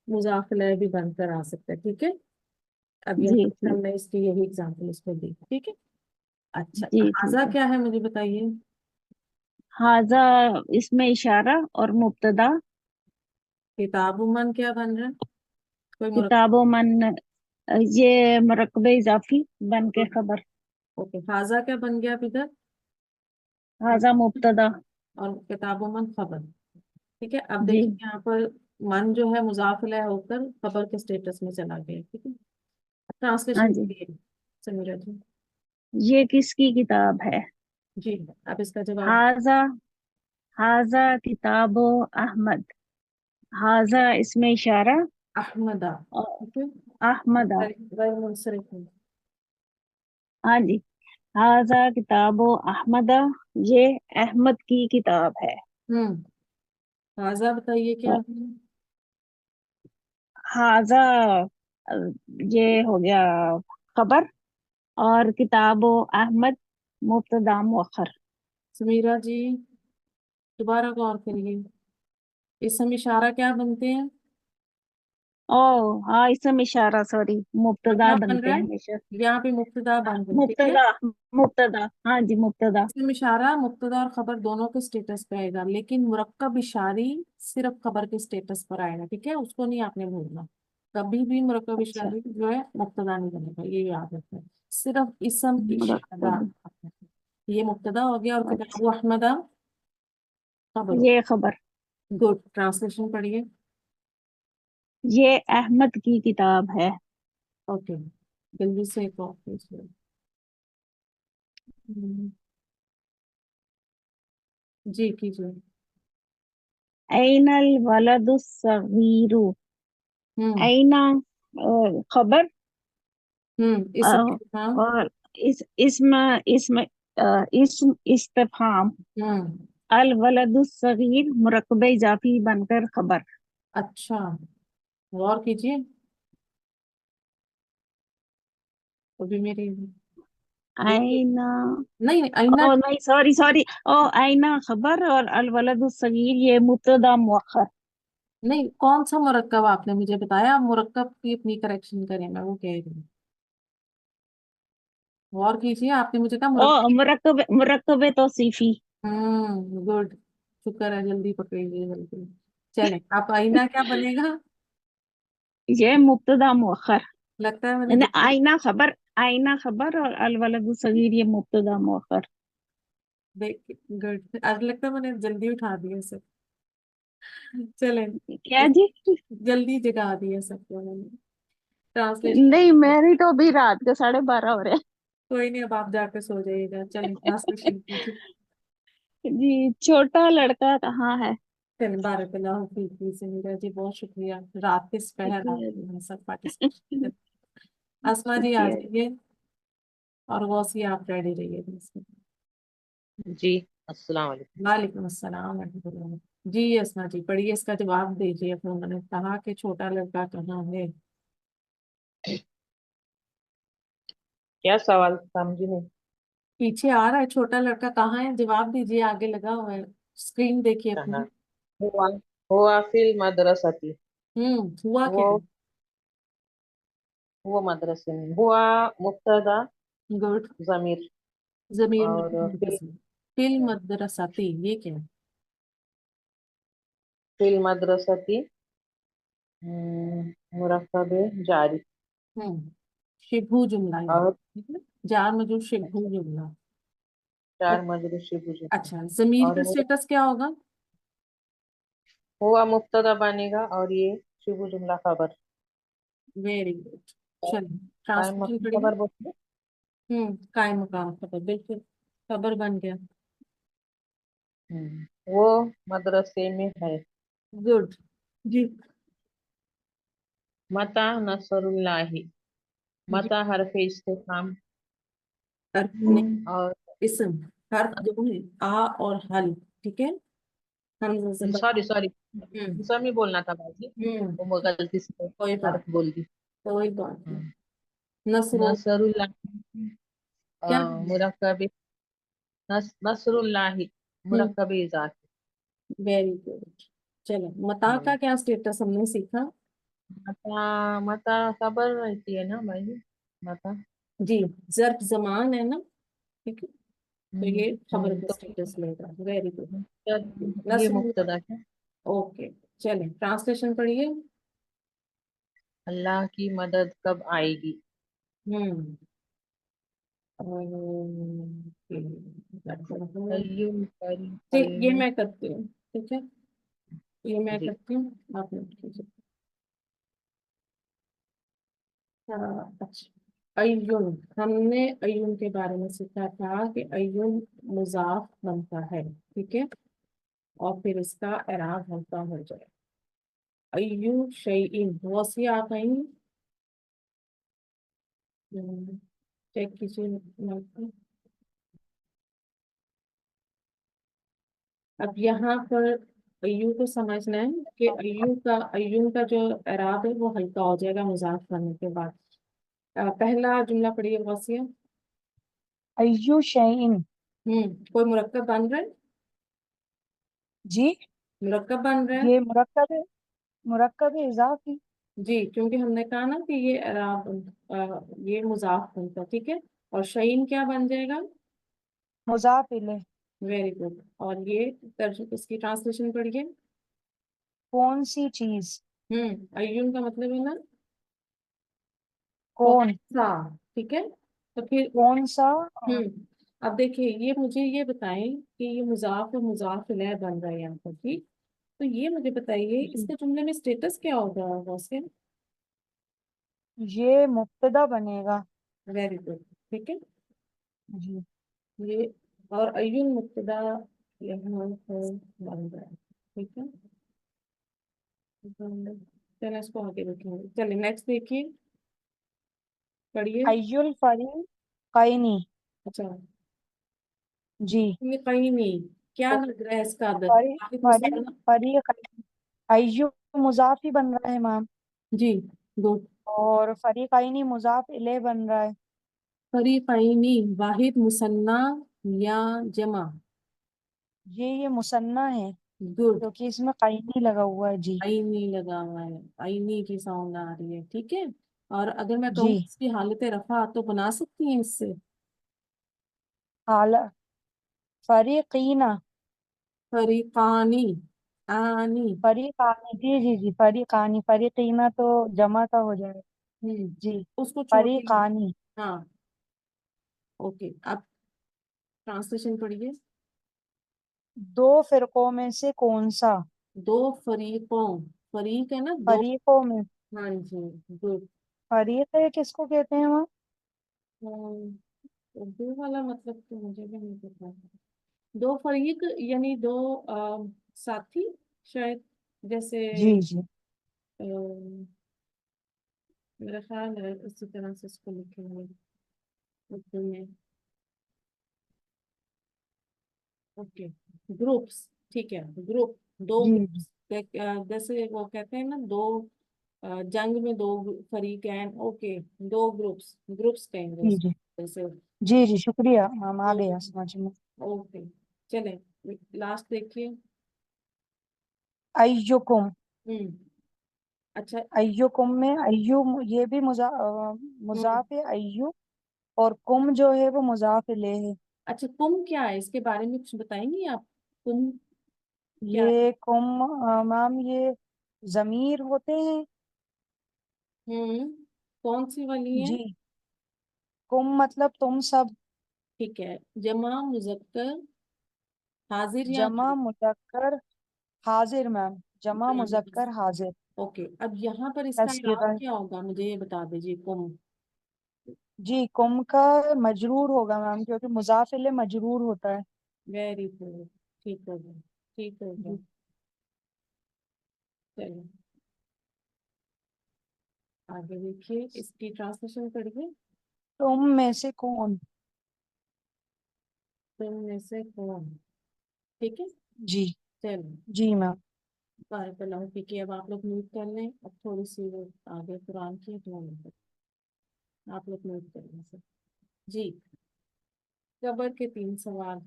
मुजाफ इलैह भी बनकर आ सकता है, ठीक है। अब यहाँ
जी
पे
ठीक।
हमने इसकी यही एग्जाम्पल इसको दी, ठीक है। अच्छा,
जी ठीक
हाजा
है।
क्या है मुझे बताइए।
हाजा इसमें इशारा और मुब्तदा।
किताब मन क्या बन रहा है, कोई
किताबो मन, ये मुरक्बे इजाफी बन के
मुरक्कब।
खबर।
ओके, हाजा क्या बन गया अब इधर।
हाजा मुब्तदा।
और किताबों मन खबर, ठीक है। अब
जी।
देखिए यहाँ पर मन जो है मुजाफ इलैह होकर खबर के स्टेटस में चला गया, ठीक है।
हाँ
ट्रांसलेशन
जी।
समीरा जी।
ये किसकी किताब है?
जी, अब इसका जवाब।
हाजा, हाजा किताबो अहमद। हाजा इसमें इशारा
अहमदा,
और
ठीक है।
अहमदा।
गैर मुनसरिफ है।
हाँ जी। हाजा किताबो अहमदा, ये अहमद की किताब है।
हाजा बताइए क्या
और
है?
हाजा अ, ये हो गया खबर, और किताबो अहमद मुब्तदा मुअख्खर।
समीरा जी, दोबारा गौर करिए, इसम इशारा क्या बनते हैं।
ओ हाँ, इसम इशारा, सॉरी,
और
मुब्तदा
क्या बन
बनते
रहा
हैं
है,
हमेशा।
यहाँ पे मुब्तदा बन रहे हैं, ठीक है।
मुब्तदा, मुब्तदा, हाँ जी मुब्तदा।
इसम इशारा मुब्तदा और खबर दोनों के स्टेटस पे आएगा, लेकिन मुरक्कब इशारी सिर्फ खबर के स्टेटस पर आएगा, ठीक है। उसको नहीं आपने भूलना, कभी भी मुरक्कब
अच्छा।
इशारी जो है मुब्तदा नहीं बनेगा, ये याद रखना है। सिर्फ इसम इशारा,
मुरक्कब।
ये मुब्तदा हो गया, और
अच्छा।
किताबु अहमदा खबर हो।
ये खबर।
गुड, ट्रांसलेशन पढ़िए।
ये अहमद की किताब है।
ओके, जल्दी से एक और कीजिए। हम्म, जी कीजिए।
ऐनल वलदु सगीरु।
हम्म।
ऐना खबर,
इसम इस्तेमाल।
और इसम इस्तिफाम।
हम्म।
अल वलदु सगीर मुरक्कबे इजाफी बनकर खबर।
अच्छा, गौर कीजिए, अभी मेरी देखिए।
ऐना,
नहीं नहीं, आईना।
ओ नहीं, सॉरी सॉरी। ओ ऐना खबर, और अल वलदु सगीर ये मुब्तदा मुअख्खर।
नहीं, कौन सा मुरक्कब आपने मुझे बताया, आप मुरक्कब की अपनी करेक्शन करें, मैं वो कह रही हूँ। गौर कीजिए, आपने मुझे कहा
ओ
मुरक्कब।
मुरक्कबे तौसीफी।
गुड, शुक्र है, जल्दी पकड़िए जल्दी। चलें, आप आईना क्या बनेगा।
ये मुब्तदा मुअख्खर।
लगता है मैंने
यानी
जल्दी।
आईना खबर, आईना खबर, और अल वलदु सगीर ये मुब्तदा मुअख्खर।
देख, गुड, आज लगता है मैंने जल्दी उठा दिया सब। चलें,
क्या
इस
जी?
जल्दी जगा दिया सबको मैंने। ट्रांसलेशन।
नहीं, मेरी तो अभी रात के 12:30 हो रहे हैं।
कोई नहीं, अब आप जाके सो जाइएगा। चलिए ट्रांसलेशन कीजिए।
जी, छोटा लड़का कहाँ है?
चलिए, बारकल्लाहु फीक से मीरा जी, बहुत शुक्रिया। रात के पहर
शुक्रिया
आपने हम सब पार्टिसिपेट। आसमा जी आ
शुक्रिया।
जाइए, और गौसी आप रेडी रहिए इसमें।
जी, अस्सलाम वालेकुम।
वालेकुम अस्सलाम रहमतुल्लाह। जी आसमा जी पढ़िए, इसका जवाब दीजिए। फिर उन्होंने कहा कि छोटा लड़का कहाँ है।
क्या सवाल समझी नहीं?
पीछे आ रहा है, छोटा लड़का कहाँ है, जवाब दीजिए, आगे लगा हुआ है। स्क्रीन देखिए
कहाँ?
अपनी।
हुआ हुआ फिल मदरसती।
हुआ
वो
क्या है?
वो मदरसे में हुआ मुब्तदा
गुड।
जमीर।
जमीर
और फिल
मुतसिल। फिल मदरसाती, ये क्या है?
फिल मदरसती मुरक्कब जारी।
शिबू जुमला है,
और
ठीक है। जार मजरूर शिबू जुमला। और
चार मजरूशी बुजुर्ग।
अच्छा, जमीर
और
का स्टेटस क्या होगा?
हुआ मुब्तदा बनेगा और ये शिबु जुमला खबर।
Very good. चलिए
कायम
ट्रांसलेशन
मकम
करिए।
खबर बोलते
कायम मकाम खबर, बिल्कुल खबर बन गया।
हैं। वो मदरसे में है।
गुड। जी।
मता नसरुल्लाही।
जी।
मता हरफ इस्तिफाम।
हर्फ नहीं,
और
इसम। हर्फ जो है आ और हल, ठीक है। हमजा से
सॉरी
बना।
सॉरी,
हम्म।
समी बोलना था बाजी।
हम्म।
वो मैं गलती से
कोई बात,
हरफ बोल दी।
कोई बात नहीं।
हम्म।
नसरो
नसरुल्लाह
क्या?
मुरक्कब नसरुल्लाही मुरक्कब इजाफी।
Very good. चलो, मता का क्या स्टेटस हमने सीखा?
मता मता खबर रहती है ना भाई। मता।
जी, जर्फ जमान है ना, ठीक है। तो ये खबर का
तो
स्टेटस लेगा। Very good.
ये
नसर।
मुब्तदा है।
ओके। चलिए ट्रांसलेशन पढ़िए।
अल्लाह की मदद कब आएगी?
हम्म।
अय्युल
ठीक, ये
फरीक़ैन।
मैं करती हूँ, ठीक है। ये मैं
जी।
करती हूँ, आप नोट कीजिए। अच्छा, अय्युन। हमने अय्युन के बारे में सीखा था कि अय्युन मुजाफ बनता है, ठीक है। और फिर इसका एराब हल्का हो जाए। अय्यु शैइन वसी आकइन। चेक कीजिए नोट को। अब यहाँ पर अय्यू को समझना है कि अय्यून का जो एराब है वो हल्का हो जाएगा मुजाफ करने के बाद। पहला जुमला पढ़िए वसीया।
अय्यु शैइन।
कोई मुरक्कब बन रहा है?
जी,
मुरक्कब बन रहा है।
ये मुरक्कब इजाफी।
जी, क्योंकि हमने कहा ना कि ये ये मुजाफ बनता, ठीक है। और शहीन क्या बन जाएगा?
मुजाफ इले।
Very good. और ये इसकी ट्रांसलेशन पढ़िए।
कौन सी चीज?
अय्यून का मतलब है ना कौन
कौन?
सा, ठीक है। तो फिर
कौन सा?
हम्म अब देखिए, ये मुझे ये बताएं कि ये मुजाफ और मुजाफ इलैह बन रहा है यहाँ पर, ठीक। तो ये मुझे बताइए,
जी,
इसके जुमले में स्टेटस क्या होगा वैसे?
ये मुब्तदा बनेगा।
वेरी गुड, ठीक है।
जी।
ये और अय्युन मुब्तदा यहाँ पर बन रहा है, ठीक है। चलिए इसको आगे देखेंगे। चलिए नेक्स्ट देखिए, पढ़िए।
अय्युल फरीक़ैनी।
अच्छा,
जी।
ये कहीं नहीं, क्या
तो
लग रहा है इसका अदद?
फरी
वाहिद
फरी
मुसन्ना।
फरीक़ अय्यु मुजाफ ही बन रहा है मैम।
जी, गुड।
और फरीक़ैनी मुजाफ इले बन रहा है।
फरीक़ैनी वाहिद मुसन्ना या जमा?
ये मुसन्ना है
गुड।
क्योंकि इसमें कैनी लगा हुआ है। जी।
आईनी लगा हुआ है, आईनी की साउंड आ रही है, ठीक है। और अगर मैं
जी।
कहूँ इसकी हालत रफा तो बना सकती हैं इससे?
हाल फरीक़ीना।
फरीकानी, आनी।
फरीक़ानी, जी जी जी, फरीक़ानी। फरीक़ीना तो जमा का हो जाएगा।
हम्म
जी।
उसको छोटी।
फरीक़ानी।
हाँ, ओके। अब ट्रांसलेशन पढ़िए।
दो फिरकों में से कौन सा?
दो फरीकों, फरीक है ना दो।
फरीकों में।
हाँ जी, गुड।
फरीक है किसको कहते हैं वहाँ?
اردو والا مطلب تو مجھے بھی نہیں پتا. دو فریق یعنی دو ساتھی شاید، جیسے
جی جی
میرا خیال ہے اسی طرح سے اس کو لکھیں گے اردو میں. اوکے، گروپس، ٹھیک ہے، گروپ، دو
جی
گروپس. جیسے وہ کہتے ہیں نا، دو جنگ میں دو فریق ہیں. اوکے، دو گروپس، گروپس کہیں گے
جی
اس
جی
کو، جیسے.
جی جی شکریہ میم، آ گیا
اوکے
سمجھ میں.
اوکے، چلیں لاسٹ دیکھیے.
ایوکم،
ہوں اچھا.
ایوکم میں ایو یہ بھی مضاف ہے ایو، اور کم جو ہے وہ مضاف الیہ ہے.
اچھا، کم کیا ہے؟ اس کے بارے میں کچھ بتائیں گی آپ؟ کم کیا ہے؟
یہ کم میم یہ ضمیر ہوتے ہیں.
کون سی والی ہے؟
جی، کم مطلب تم سب.
ٹھیک ہے، جمع مذکر حاضر یا
جمع مذکر حاضر میم، جمع مذکر حاضر.
اوکے، اب یہاں پر اس کا
تصغیر،
اعراب کیا ہوگا؟ مجھے یہ بتا دیجیے. کم
جی کم کا مجرور ہوگا میم، کیونکہ مضاف الیہ مجرور ہوتا ہے.
ویری گڈ، ٹھیک ہوگا، ٹھیک ہوگا.
جی.
چلیے آگے دیکھیے، اس کی ٹرانسلیشن کریے.
تم میں سے کون.
تم میں سے کون، ٹھیک ہے.
جی
چلیں،
جی میم.
بارک اللہ فیک. اب آپ لوگ میوٹ کر لیں. اب تھوڑی سی وہ آگے قرآن کی آپ لوگ میوٹ کر لیں سر. جی، قبر کے 3 سوال.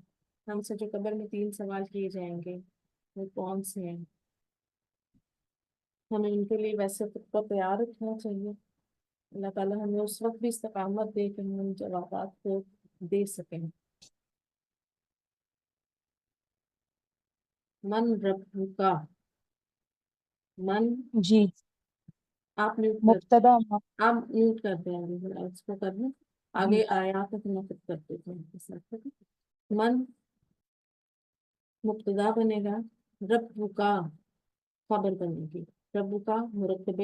ہم سے جو قبر میں 3 سوال کیے جائیں گے وہ کون سے ہیں؟ ہمیں ان کے لیے ویسے تو تیار رکھنا چاہیے. اللہ تعالیٰ ہمیں اس وقت بھی استقامت دے کہ ہم ان جوابات کو دے سکیں. من ربک، من،
جی
آپ میوٹ کر،
مبتدا میم.
آپ میوٹ کرتے ہیں اس کو کر دیں.
جی
آگے آیات نقد کرتے تھے. من مبتدا بنے گا، رب کا خبر بنے گی. رب کا مرکب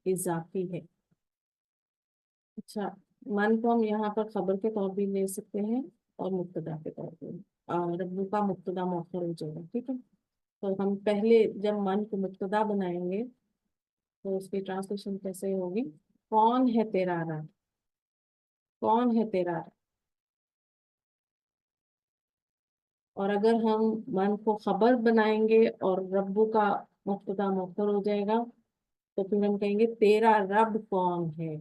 اضافی ہے. اچھا، من کو ہم یہاں پر خبر کے طور بھی لے سکتے ہیں اور مبتدا کے طور پہ. رب کا مبتدا مؤخر ہو جائے گا. ٹھیک ہے، تو ہم پہلے جب من کو مبتدا بنائیں گے تو اس کی ٹرانسلیشن کیسے ہوگی؟ کون ہے تیرا رب، کون ہے تیرا رب. اور اگر ہم من کو خبر بنائیں گے اور ربو کا مبتدا مؤخر ہو جائے گا تو پھر ہم کہیں گے تیرا رب کون ہے.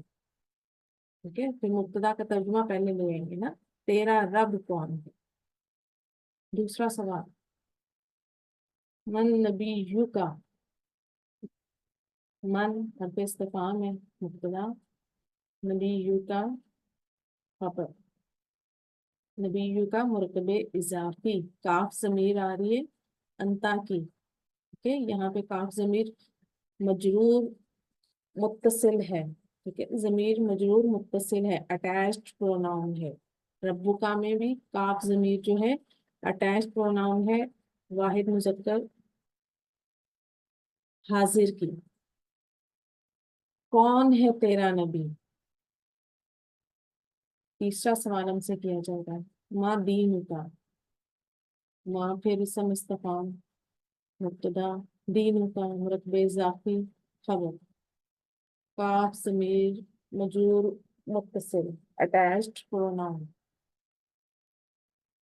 ٹھیک ہے، پھر مبتدا کا ترجمہ پہلے لے آئیں گے نا، تیرا رب کون ہے. دوسرا سوال، من نبی کا. من حرف استفہام ہے، مبتدا، نبی کا خبر. نبی کا مرکب اضافی، کاف ضمیر آ رہی ہے انتا کی. ٹھیک ہے، یہاں پہ کاف ضمیر مجرور متصل ہے. ٹھیک ہے، ضمیر مجرور متصل ہے، اٹیچڈ پروناؤن ہے. ربکا میں بھی کاف ضمیر جو ہے اٹیچڈ پروناؤن ہے، واحد مذکر حاضر کی. کون ہے تیرا نبی؟ تیسرا سوال ہم سے کیا جائے گا، ماں دین کا. ماں پھر اسم استفہام، مبتدا، دین کا مرکب اضافی خبر، کاف ضمیر مجرور متصل اٹیچڈ پروناؤن.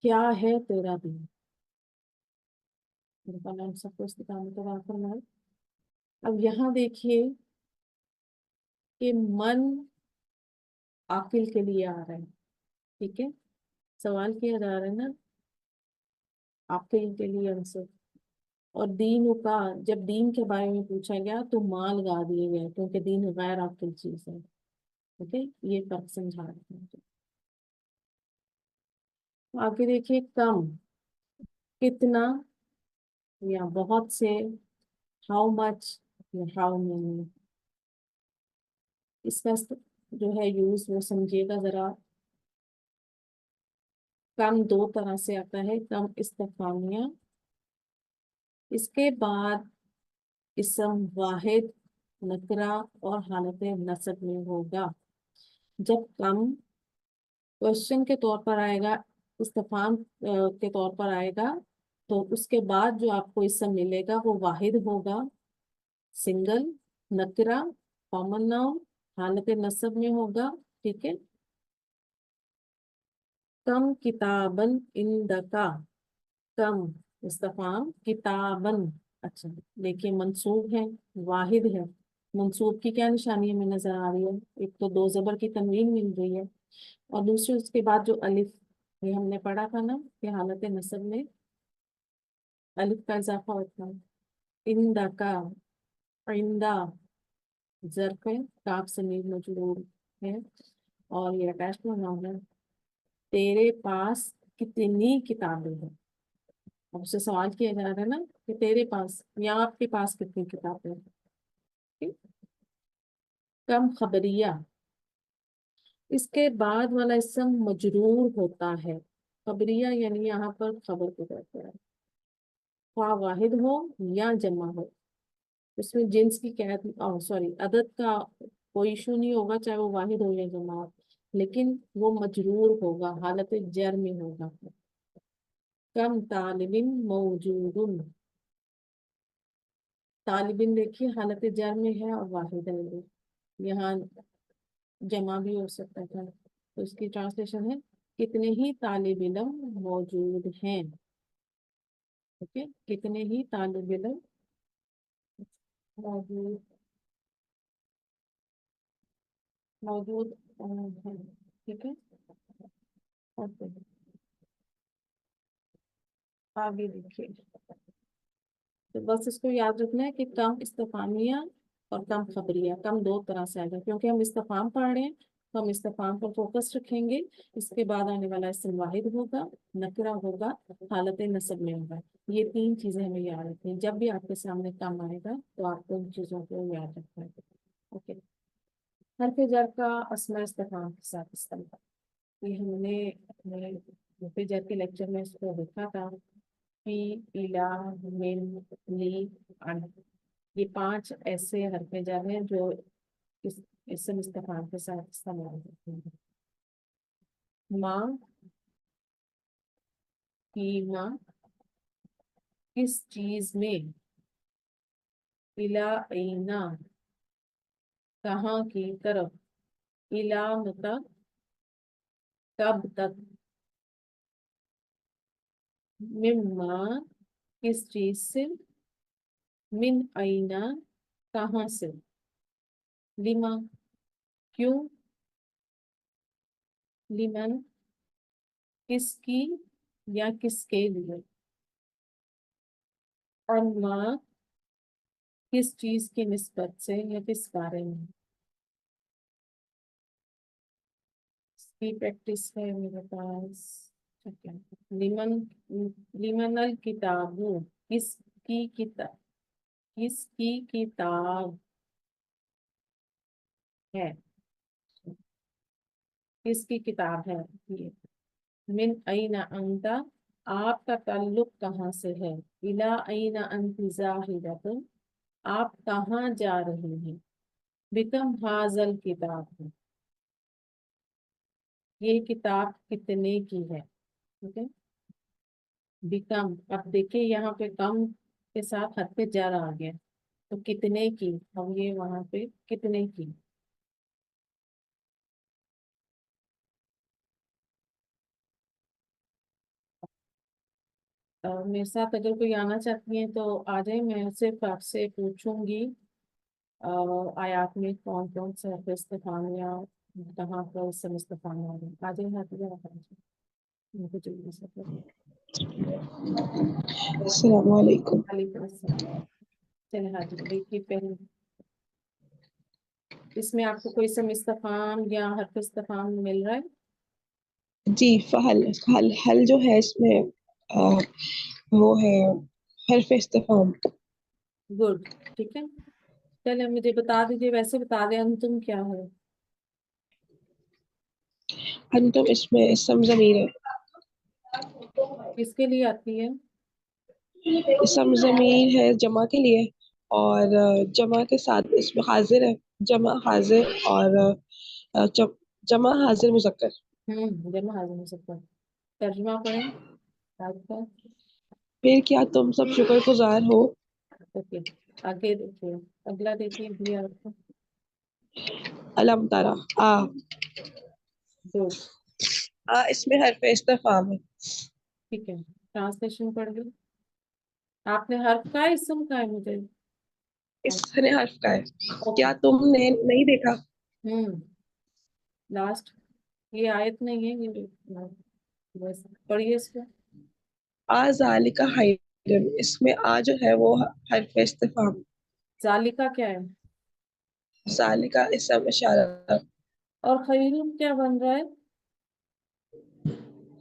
کیا ہے تیرا دین؟ ہم سب کو استقامت عطا فرمائے. اب یہاں دیکھیے کہ من عاقل کے لیے آ رہا ہے. ٹھیک ہے، سوال کیا جا رہا ہے نا عاقل کے لیے آنسر. اور دین کا جب دین کے بارے میں پوچھا گیا تو ماں لگا دیے گئے کیونکہ دین غیر عاقل چیز ہے. ٹھیک ہے، یہ فرق سمجھا رہے ہیں. آگے دیکھیے، کم، کتنا یا بہت سے، ہاؤ مچ یا ہاؤ مینی. اس کا جو ہے یوز وہ سمجھیے گا ذرا. کم 2 طرح سے آتا ہے، کم استفہامیہ. اس کے بعد اسم واحد نکرہ اور حالت نصب میں ہوگا. جب کم क्वेश्चन के तौर पर आएगा, इस्तिफाम के तौर पर आएगा, तो उसके बाद जो आपको इसम मिलेगा वो वाहिद होगा, सिंगल, नकरा, कॉमन नाउन, हालत नस्ब में होगा। ठीक है। कम किताबन इंदका, कम इस्तिफाम, किताबन। अच्छा, देखिए मंसूब है, वाहिद है। मंसूब की क्या निशानी हमें नजर आ रही है? एक तो दो जबर की तनवीन मिल रही है, और दूसरी उसके बाद जो अलिफ, ये हमने पढ़ा था ना कि हालत नस्ब में अलिफ का इजाफा होता है। इंदा का, इंदा ज़र्फ है, काफ से मीम मजरूर है, और ये अटैच नाउन है। तेरे पास कितनी किताबें हैं? अब उससे सवाल किया जा रहा है ना कि तेरे पास या आपके पास कितनी किताबें हैं। ठीक? कम खबरिया, इसके बाद वाला इसम मजरूर होता है। खबरिया यानी यहाँ पर खबर को कहते हैं, ख्वाह वाहिद हो या जमा हो। उसमें जिन्स की कैद, सॉरी, अदद का कोई इशू नहीं होगा, चाहे वो वाहिद हो या जमा हो, लेकिन वो मजरूर होगा, हालत जर में होगा। कम तालिबिन मौजूदुन, तालिबिन देखिए हालत जर में है और वाहिद है, यहाँ जमा भी हो सकता था, तो इसकी ट्रांसलेशन है कितने ही तालिब इल्म मौजूद हैं। ओके, कितने ही तालिब इल्म मौजूद, मौजूद हैं। ठीक है। ओके, आगे देखिए। तो बस इसको याद रखना है कि कम इस्तिफामिया और कम खबरिया, कम दो तरह से आएगा, क्योंकि हम इस्तिफाम पढ़ रहे हैं तो हम इस्तिफाम पर फोकस रखेंगे। इसके बाद आने वाला इसम वाहिद होगा, नकरा होगा, हालत नस्ब में होगा। ये तीन चीजें हमें याद रखनी है। जब भी आपके सामने कम आएगा तो आपको इन चीजों को याद रखना है। ओके। हर्फ जर का अस्मा इस्तिफाम के साथ इस्तेमाल, ये हमने अपने हर्फ जर के लेक्चर में इसको देखा था। फी, इला, मिन, ली, अन, ये पांच ऐसे हरफ जर हैं जो इस इसम इस्तिफाम के साथ इस्तेमाल होते हैं। माँ, कीमा, किस चीज में, इला ऐना, कहाँ की तरफ, इला मतलब कब तक, मिम्मा किस चीज से, मिन ऐना कहाँ से, लिमा क्यों, लिमन किसकी या किसके लिए, और माँ किस चीज की निस्बत से या किस बारे में। इसकी प्रैक्टिस है मेरे पास। ठीक है। लिमन, लिमनल किताबू, किसकी किताब, किसकी किताब है, किसकी किताब है ये। मिन अइना अंता, आपका ताल्लुक कहाँ से है, इला अइना अंति जाहिदतुन, आप कहाँ जा रही हैं, बिकम हाजल किताब है, ये किताब कितने की है। ठीक है। बिकम, अब देखिए यहाँ पे कम के साथ हद पे जर आ गया, तो कितने की, हम ये वहां पे कितने की। मेरे साथ अगर कोई आना चाहती है तो आ जाए, मैं सिर्फ आपसे पूछूंगी आयात में कौन कौन से हरफ इस्तिफाम या कहाँ पर इसम इस्तिफाम आ रहे हैं। आ जाए, हाथ जरा कर मुझे जल्दी से
अस्सलाम वालेकुम।
वालेकुम अस्सलाम। चलिए हाजिर, देखिए पहले इसमें आपको कोई इसम इस्तिफाम या हरफ इस्तिफाम मिल रहा है?
जी, फहल हल हल जो है इसमें वो है हर्फ इस्तिफाम।
गुड। ठीक है। चलिए मुझे बता दीजिए, वैसे बता दें, अंतुम क्या है?
अंतुम इसमें इसम ज़मीर है।
किसके लिए आती है?
इसम ज़मीर है जमा के लिए, और जमा के साथ इसमें हाजिर है, जमा हाजिर, और जमा हाजिर मुज़क्कर।
जमा हाजिर हो सकता है। तर्जुमा पढ़ें आपका।
फिर क्या तुम सब शुक्रगुजार हो?
ओके, आगे देखिए, अगला देखिए दिया आपको।
अलम तारा।
गुड,
इसमें हर्फ इस्तिफाम है।
ठीक है, ट्रांसलेशन पढ़ लो। आपने हर्फ का है, इसम का है मुझे?
इसने हर्फ का है।
ओके।
क्या तुमने नहीं देखा?
हम्म, लास्ट, ये आयत नहीं है ये, बस पढ़िए इसको।
ज़ालिका खैरुन, इसमें जो है वो हर्फ इस्तिफाम।
जालिका क्या है?
ज़ालिका इसम इशारा।
और खैरुन क्या बन रहा है?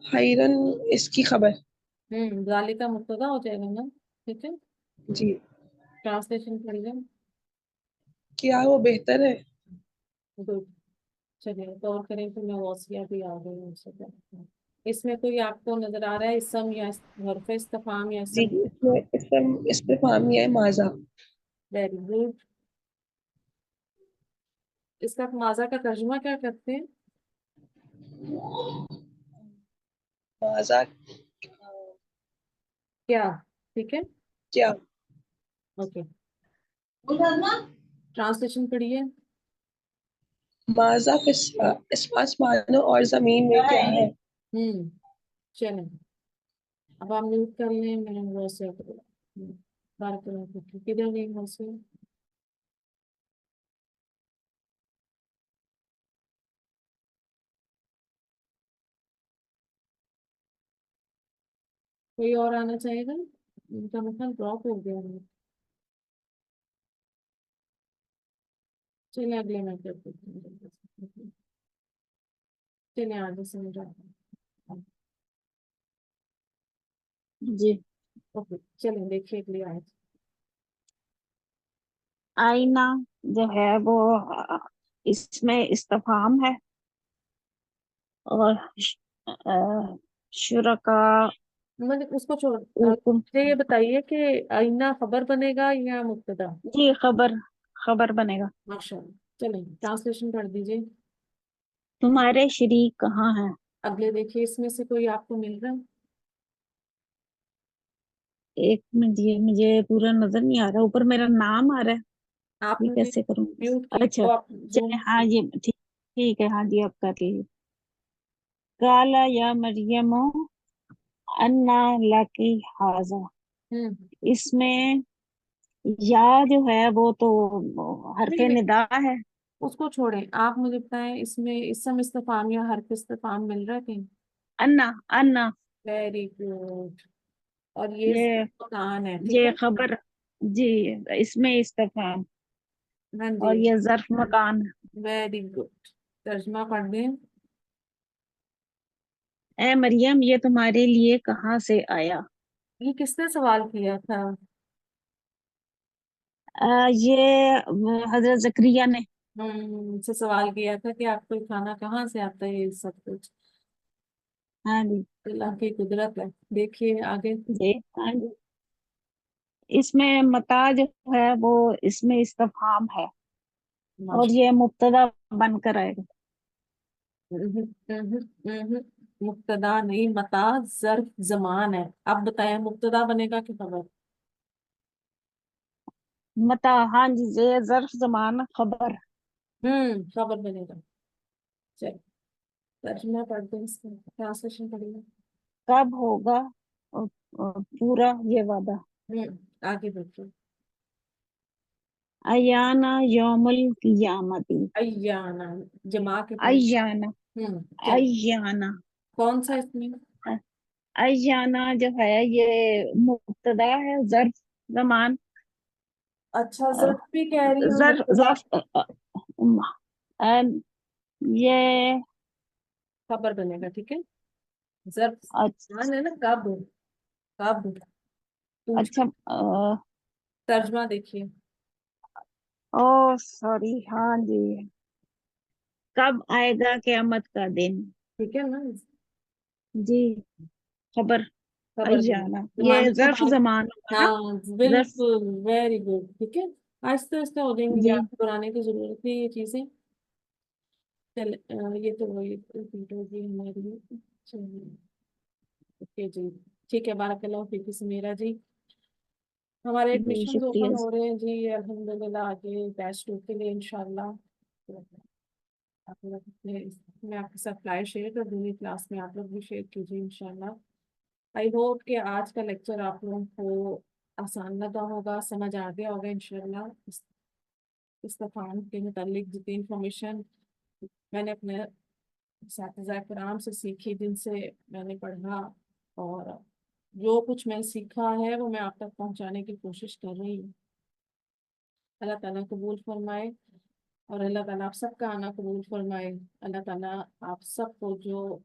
खैरन इसकी खबर।
जालिका मुब्तदा हो जाएगा ना, ठीक है।
जी।
ट्रांसलेशन पढ़िए।
क्या वो बेहतर है?
गुड, चलिए गौर करें तो मैं वसीया भी आ गई हूँ उससे पहले। इसमें कोई आपको नजर आ रहा है इसम या हरफ इस्तिफाम या
जी,
इसम?
इसमें इसम इस्तिफामी है माजा।
Very good. इसका माजा का तर्जुमा क्या करते हैं?
माजा
क्या, ठीक है,
क्या?
ओके। ट्रांसलेशन पढ़िए।
माजा इस आसमानों और जमीन में क्या है?
हम्म, चलें, अब आप म्यूट कर लें, मैंने वॉइस बात करें किधर गई वॉइस? कोई और आना चाहेगा? उनका मतलब ड्रॉप हो गया है। चलिए अगले मैं कर देती हूँ। चलिए आगे समझ आता।
जी।
ओके, चलिए देखिए अगली आयत।
आईना जो है वो इसमें इस्तिफाम है, और शुरका
मतलब उसको छोड़,
उकुम।
मुझे ये बताइए कि आईना खबर बनेगा या मुब्तदा?
जी, खबर, खबर बनेगा।
माशाल्लाह, चलिए ट्रांसलेशन पढ़ दीजिए।
तुम्हारे शरीक कहाँ हैं?
अगले देखिए, इसमें से कोई आपको मिल रहा है?
एक मिनट, ये मुझे पूरा नजर नहीं आ रहा, ऊपर मेरा नाम आ रहा है, ये
आपने
कैसे करूँगी?
म्यूट की
अच्छा,
तो आप
चले,
जूम।
हाँ जी, ठीक, ठीक है, हाँ जी, आप कर लीजिए। काला या मरियम अन्ना लकी हाजा,
हम्म,
इसमें या जो है वो तो
नहीं
हरफे
नहीं,
निदा है।
उसको छोड़ें, आप मुझे बताएं इसमें इसम इस्तिफाम या हरफ इस्तिफाम मिल रहा है कहीं?
अन्ना, अन्ना,
वेरी गुड। और ये
ये
मकान है, ठीक
ये
है।
खबर, जी, इसमें इस्तिफाम,
हाँ जी,
और ये ज़र्फ मकान है।
Very good. तर्जमा पढ़ दें।
ए मरियम, ये तुम्हारे लिए कहाँ से आया?
ये किसने सवाल किया था?
ये हजरत जकरिया ने।
से सवाल किया था कि आपको ये खाना कहाँ से आता है, ये सब कुछ
हाँ जी।
अल्लाह की कुदरत है। देखिए आगे।
जी, हाँ जी। इसमें मता जो है वो इसमें इस्तिफाम है, और
माशा,
ये मुब्तदा बनकर आएगा।
मुब्तदा नहीं, मता ज़र्फ ज़मान है। अब बताएं मुब्तदा बनेगा कि खबर?
मता, हाँ जी, ये ज़र्फ ज़मान खबर।
खबर बनेगा। चल, तर्जुमा पढ़ दो, इसका ट्रांसलेशन पढ़िए।
कब होगा पूरा ये वादा?
आगे देखिए।
अयाना यौमुल कियामती।
अय्याना, जमा के पढ़।
अयाना,
चल,
अयाना,
कौन सा इसमें?
अयाना जो है ये मुब्तदा है, ज़र्फ ज़मान।
अच्छा,
अ,
ज़र्फ भी कह रही हूँ
ज़र्फ
मुब्तदा।
ज़र्फ अ, ये
खबर बनेगा, ठीक है। ज़र्फ
अच्छा,
मान है ना, कब, कब पूछ।
अच्छा,
तर्जमा देखिए।
ओ सॉरी, हाँ जी, कब आएगा क़यामत का दिन?
ठीक है ना,
जी, खबर,
खबर बनेगा,
अय्याना, ये
जमाने का
ज़र्फ
बात।
ज़मान होगा ना।
हाँ
ज़र्फ,
बिल्कुल, वेरी गुड, ठीक है। आहिस्ते आहिस्ते हो जाएंगे,
जी,
याद कराने की जरूरत है ये चीजें। یہ تو وہی ریپیٹ ہوگی ہماری. اوکے جی ٹھیک ہے. بارک اللہ فیک سمیرہ جی. ہمارے
جی
ایڈمیشنز
شکریہ.
اوپن ہو رہے ہیں جی الحمدللہ آگے بیچ 2 کے لیے انشاءاللہ. آپ لوگ میں آپ کے ساتھ فلائر شیئر کر دوں گی کلاس میں, آپ لوگ بھی شیئر کیجیے انشاءاللہ. آئی ہوپ کہ آج کا لیکچر آپ لوگوں کو آسان لگا ہوگا, سمجھ آ گیا ہوگا انشاءاللہ. استفان کے متعلق جتنی انفارمیشن میں نے اپنے اساتذہ کرام سے سیکھی, جن سے میں نے پڑھا, اور جو کچھ میں سیکھا ہے وہ میں آپ تک پہنچانے کی کوشش کر رہی ہوں. اللہ تعالیٰ قبول فرمائے, اور اللہ تعالیٰ آپ سب کا آنا قبول فرمائے. اللہ تعالیٰ آپ سب کو جو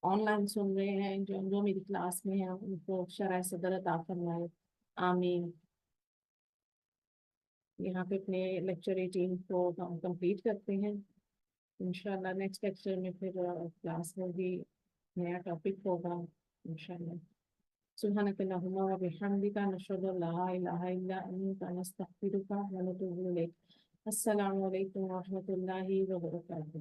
آن لائن سن رہے ہیں, جو میری کلاس میں ہیں, ان کو شرح صدر عطا فرمائے. آمین. یہاں پہ اپنے لیکچر 18 کو ہم کمپلیٹ کرتے ہیں. انشاءاللہ نیکسٹ لیکچر میں پھر کلاس میں بھی نیا ٹاپک ہوگا انشاءاللہ. سبحانک اللہم و بحمدک نشہد ان لا الہ الا انت نستغفرک و نتوب الیک. السلام علیکم و رحمۃ اللہ وبرکاتہ.